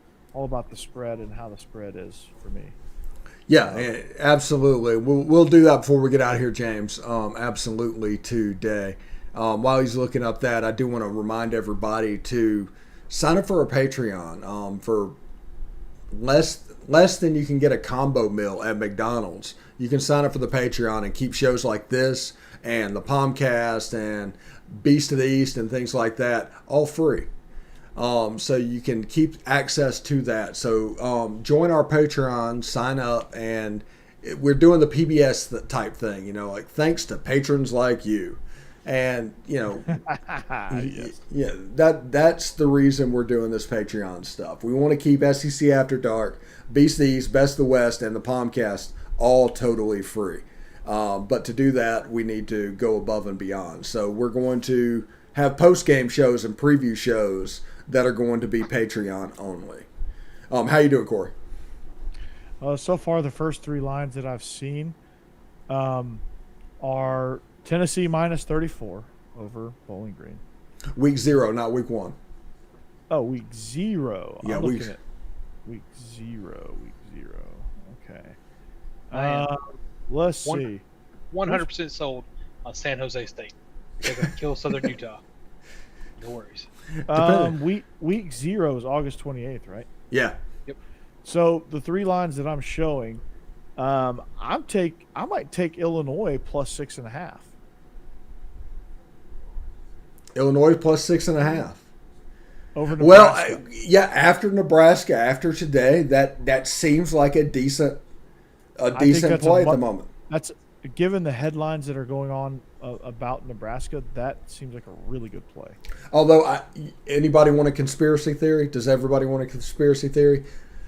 spread and how the spread is for me. Yeah, absolutely. We'll do that before we get out of here, James. Absolutely today. While he's looking up that, I do want to remind everybody to sign up for a Patreon. For less than you can get a combo meal at McDonald's, you can sign up for the Patreon and keep shows like this and the Palmcast and Beast of the East and things like that all free. So you can keep access to that. So join our Patreon, sign up, and we're doing the PBS type thing, like thanks to patrons like you. And, Yes. yeah, that's the reason we're doing this Patreon stuff. We want to keep SEC After Dark, Beast of the East, Best of the West, and the Palmcast all totally free. But to do that, we need to go above and beyond. So we're going to have post-game shows and preview shows that are going to be Patreon only. How you doing, Corey? So far, the first three lines that I've seen are Tennessee minus 34 over Bowling Green. Week 0, not week 1. Oh, week 0. Yeah, I'm looking at week 0. Okay. Let's see. 100% sold on San Jose State. They're going to kill Southern Utah. No worries. Week 0 is August 28th, right? Yeah. Yep. So the three lines that I'm showing, I might take Illinois plus 6.5. Illinois plus 6.5. Over Nebraska. Well, yeah, after Nebraska, after today, that seems like a decent play at the moment. That's given the headlines that are going on about Nebraska. That seems like a really good play. Although, anybody want a conspiracy theory? Does everybody want a conspiracy theory?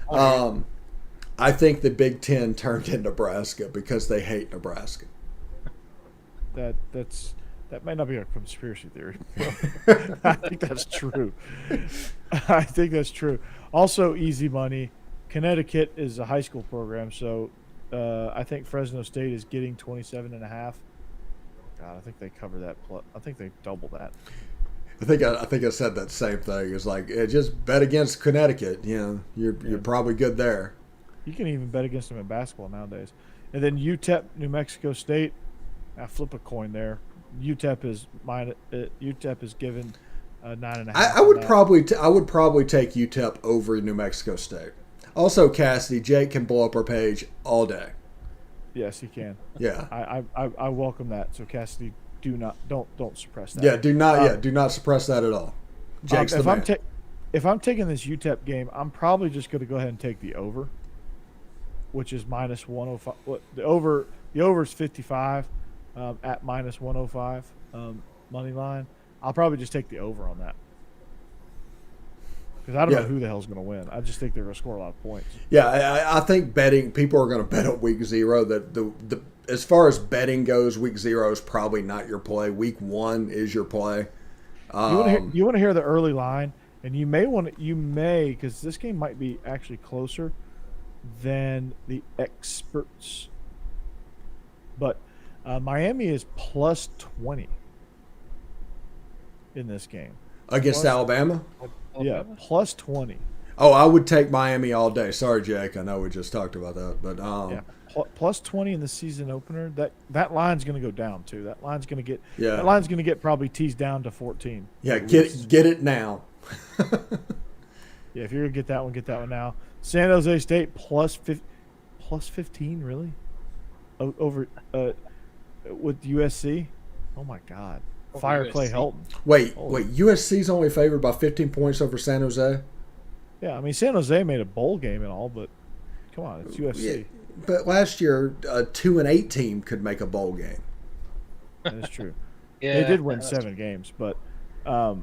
I think the Big Ten turned in Nebraska because they hate Nebraska. That might not be a conspiracy theory. I think that's true. I think that's true. Also, easy money. Connecticut is a high school program, so I think Fresno State is getting 27.5. God, I think they cover that. I think they double that. I think I said that same thing. It's like just bet against Connecticut. You're probably good there. You can even bet against them in basketball nowadays. And then UTEP, New Mexico State. I flip a coin there. UTEP is given 9.5. I would probably take UTEP over New Mexico State. Also, Cassidy, Jake can blow up our page all day. Yes, he can. Yeah, I welcome that. So Cassidy, don't suppress that. Yeah, do not suppress that at all. Jake's the man. If I'm taking this UTEP game, I'm probably just going to go ahead and take the over, which is minus 105. The over is 55 at minus 105 money line. I'll probably just take the over on that. Because I don't know who the hell's going to win. I just think they're going to score a lot of points. Yeah, I think people are going to bet at week 0. That the as far as betting goes, week 0 is probably not your play. Week 1 is your play. You want to hear the early line, and you may because this game might be actually closer than the experts. But Miami is plus 20 in this game against Alabama. Yeah, plus 20. Oh, I would take Miami all day. Sorry, Jake. I know we just talked about that, but plus 20 in the season opener. That line's going to go down too. That line's going to get probably teased down to 14. Yeah, get it now. Yeah, if you're going to get that one now. San Jose State plus 15, really? Over with USC? Oh my God. Fire USC. Clay Helton. Wait. USC's only favored by 15 points over San Jose? Yeah, I mean, San Jose made a bowl game and all, but come on, it's USC. Yeah, but last year, a 2-8 team could make a bowl game. That is true. Yeah, they did win 7 games, but I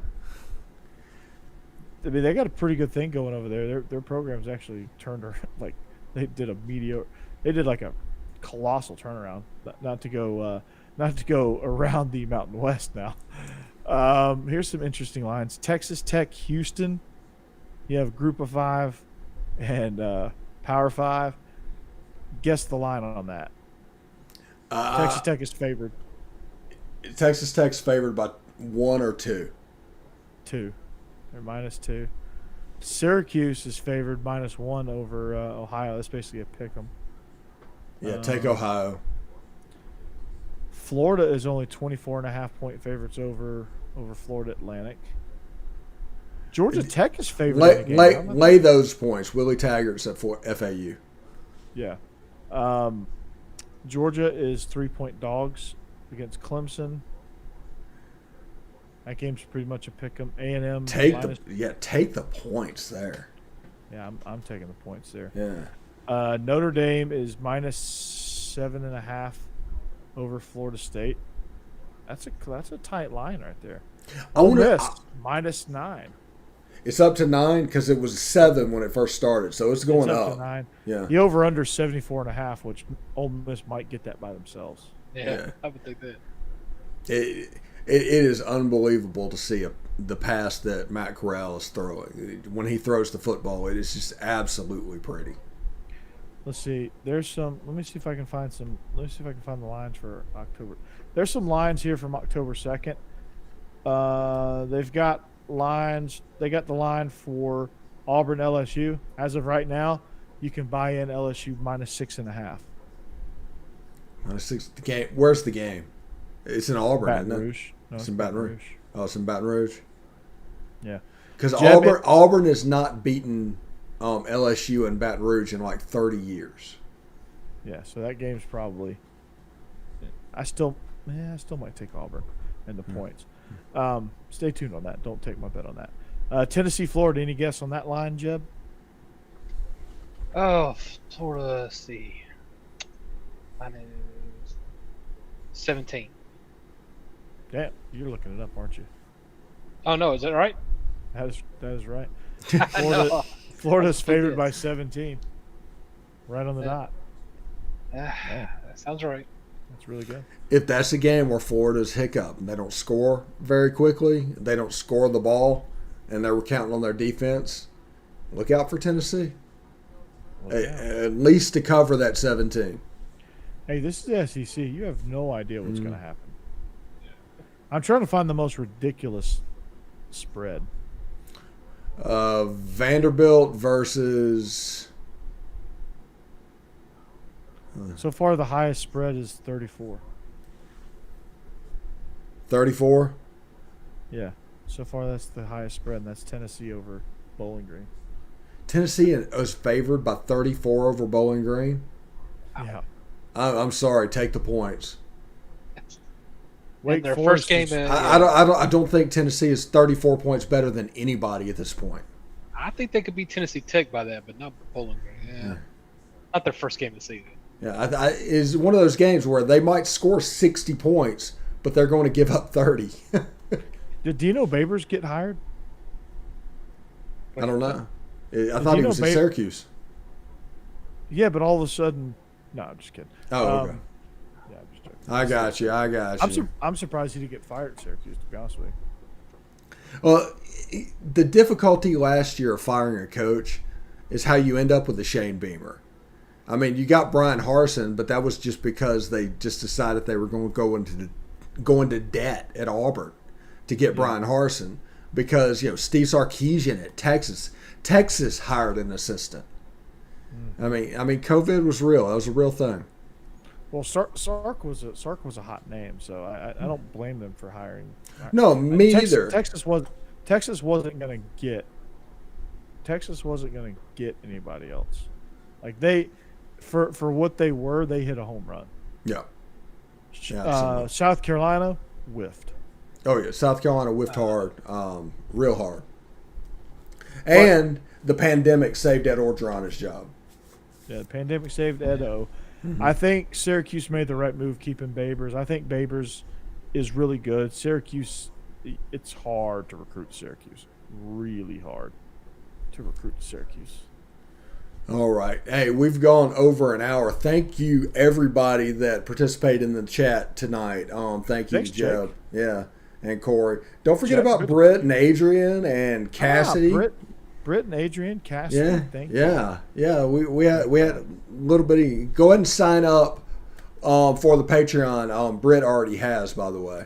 mean, they got a pretty good thing going over there. Their program's actually turned like they did like a colossal turnaround. Not to go around the Mountain West now. Here's some interesting lines. Texas Tech, Houston. You have Group of 5 and Power 5. Guess the line on that. Texas Tech is favored. Texas Tech's favored by 1 or 2. 2. They're -2. Syracuse is favored -1 over Ohio. That's basically a pick 'em. Yeah, take Ohio. Florida is only 24.5-point favorites over Florida Atlantic. Georgia Tech is favored. Lay those points. Willie Taggart's at FAU. Yeah. Georgia is 3-point dogs against Clemson. That game's pretty much a pick 'em. A&M take the points there. Yeah, I'm taking the points there. Yeah. Notre Dame is -7.5 over Florida State. That's a tight line right there. Ole Miss -9. It's up to 9 because it was 7 when it first started, so it's going up. To 9. Yeah. The over/under 74.5, which Ole Miss might get that by themselves. Yeah. I would think that. It is unbelievable to see the pass that Matt Corral is throwing. When he throws the football, it is just absolutely pretty. Let's see. There's some. Let me see if I can find some. Let me see if I can find the lines for October. There's some lines here from October 2nd. They've got lines. They got the line for Auburn LSU. As of right now, you can buy in LSU -6.5. -6. The game. Where's the game? It's in Auburn, Baton isn't it? Rouge. No, it's in Baton Rouge. Oh, it's in Baton Rouge. Yeah. Because Auburn has not beaten LSU and Baton Rouge in like 30 years. Yeah, so that game's probably. I still might take Auburn and the points. Stay tuned on that. Don't take my bet on that. Tennessee, Florida. Any guess on that line, Jeb? Oh, Florida. Let's see. Mine is 17. Damn, you're looking it up, aren't you? Oh no, is that right? That is right. No. Florida's favored by 17. Right on the dot. That sounds right. That's really good. If that's a game where Florida's hiccup and they don't score very quickly, they don't score the ball, and they were counting on their defense, look out for Tennessee. At least to cover that 17. Hey, this is the SEC. You have no idea what's going to happen. I'm trying to find the most ridiculous spread. Vanderbilt versus. So far, the highest spread is 34. 34? Yeah. So far, that's the highest spread, and that's Tennessee over Bowling Green. Tennessee is favored by 34 over Bowling Green? Yeah. I'm sorry. Take the points. Wake their Forest first game. I don't think Tennessee is 34 points better than anybody at this point. I think they could beat Tennessee Tech by that, but not Bowling Green. Yeah. Not their first game of the season. Yeah, is one of those games where they might score 60 points, but they're going to give up 30. Did Dino Babers get hired? I don't know. I thought he was at Syracuse. Yeah, but all of a sudden, no, I'm just kidding. Oh, okay. Yeah, I'm just joking. I got you. I'm surprised he didn't get fired at Syracuse, to be honest with you. Well, the difficulty last year of firing a coach is how you end up with a Shane Beamer. I mean, you got Brian Harsin, but that was just because they just decided they were going to go into debt at Auburn to get Brian Harsin because, Steve Sarkisian at Texas hired an assistant. I mean, COVID was real. That was a real thing. Well, Sark was a hot name, so I don't blame them for hiring. No, me either. Texas wasn't going to get anybody else. Like for what they were, they hit a home run. Yeah. South Carolina whiffed. Oh yeah, South Carolina whiffed hard, real hard. And the pandemic saved Ed Orgeron's job. Yeah, the pandemic saved Ed O. I think Syracuse made the right move keeping Babers. I think Babers is really good. Syracuse, it's hard to recruit Syracuse. Really hard to recruit Syracuse. All right. Hey, we've gone over an hour. Thank you, everybody that participated in the chat tonight. Thank you, Thanks, Jeb. Jake. Yeah, and Corey. Don't forget Jeb, about good. Britt and Adrian and Cassidy. Britt and Adrian, Cassidy. Yeah, Thank you. yeah. We had a little bit of. Go ahead and sign up for the Patreon. Britt already has, by the way.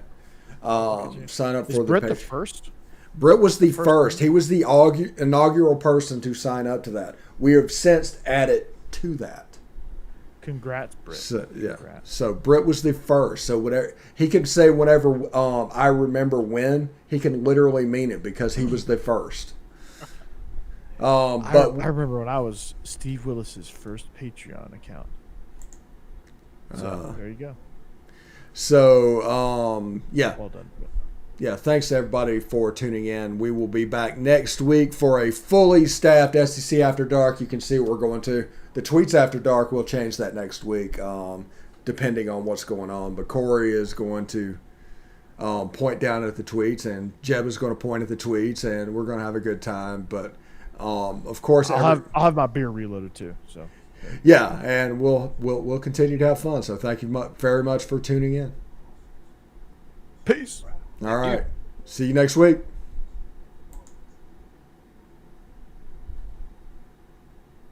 Sign up Is for the Britt Patreon. the first? Britt was the First first. one? He was the inaugural person to sign up to that. We have since added to that. Congrats, Britt. So, yeah. Congrats. So Britt was the first. So whatever he can say, whenever I remember when, he can literally mean it because he was the first. But I remember when I was Steve Willis's first Patreon account. So there you go. So yeah. Well done. Yeah, thanks to everybody for tuning in. We will be back next week for a fully staffed SEC After Dark. You can see what we're going to. The Tweets After Dark, we'll change that next week, depending on what's going on. But Corey is going to point down at the tweets, and Jeb is going to point at the tweets, and we're going to have a good time. But, of course, I'll have my beer reloaded too. So yeah, and we'll continue to have fun. So thank you very much for tuning in. peace. All right. See you next week.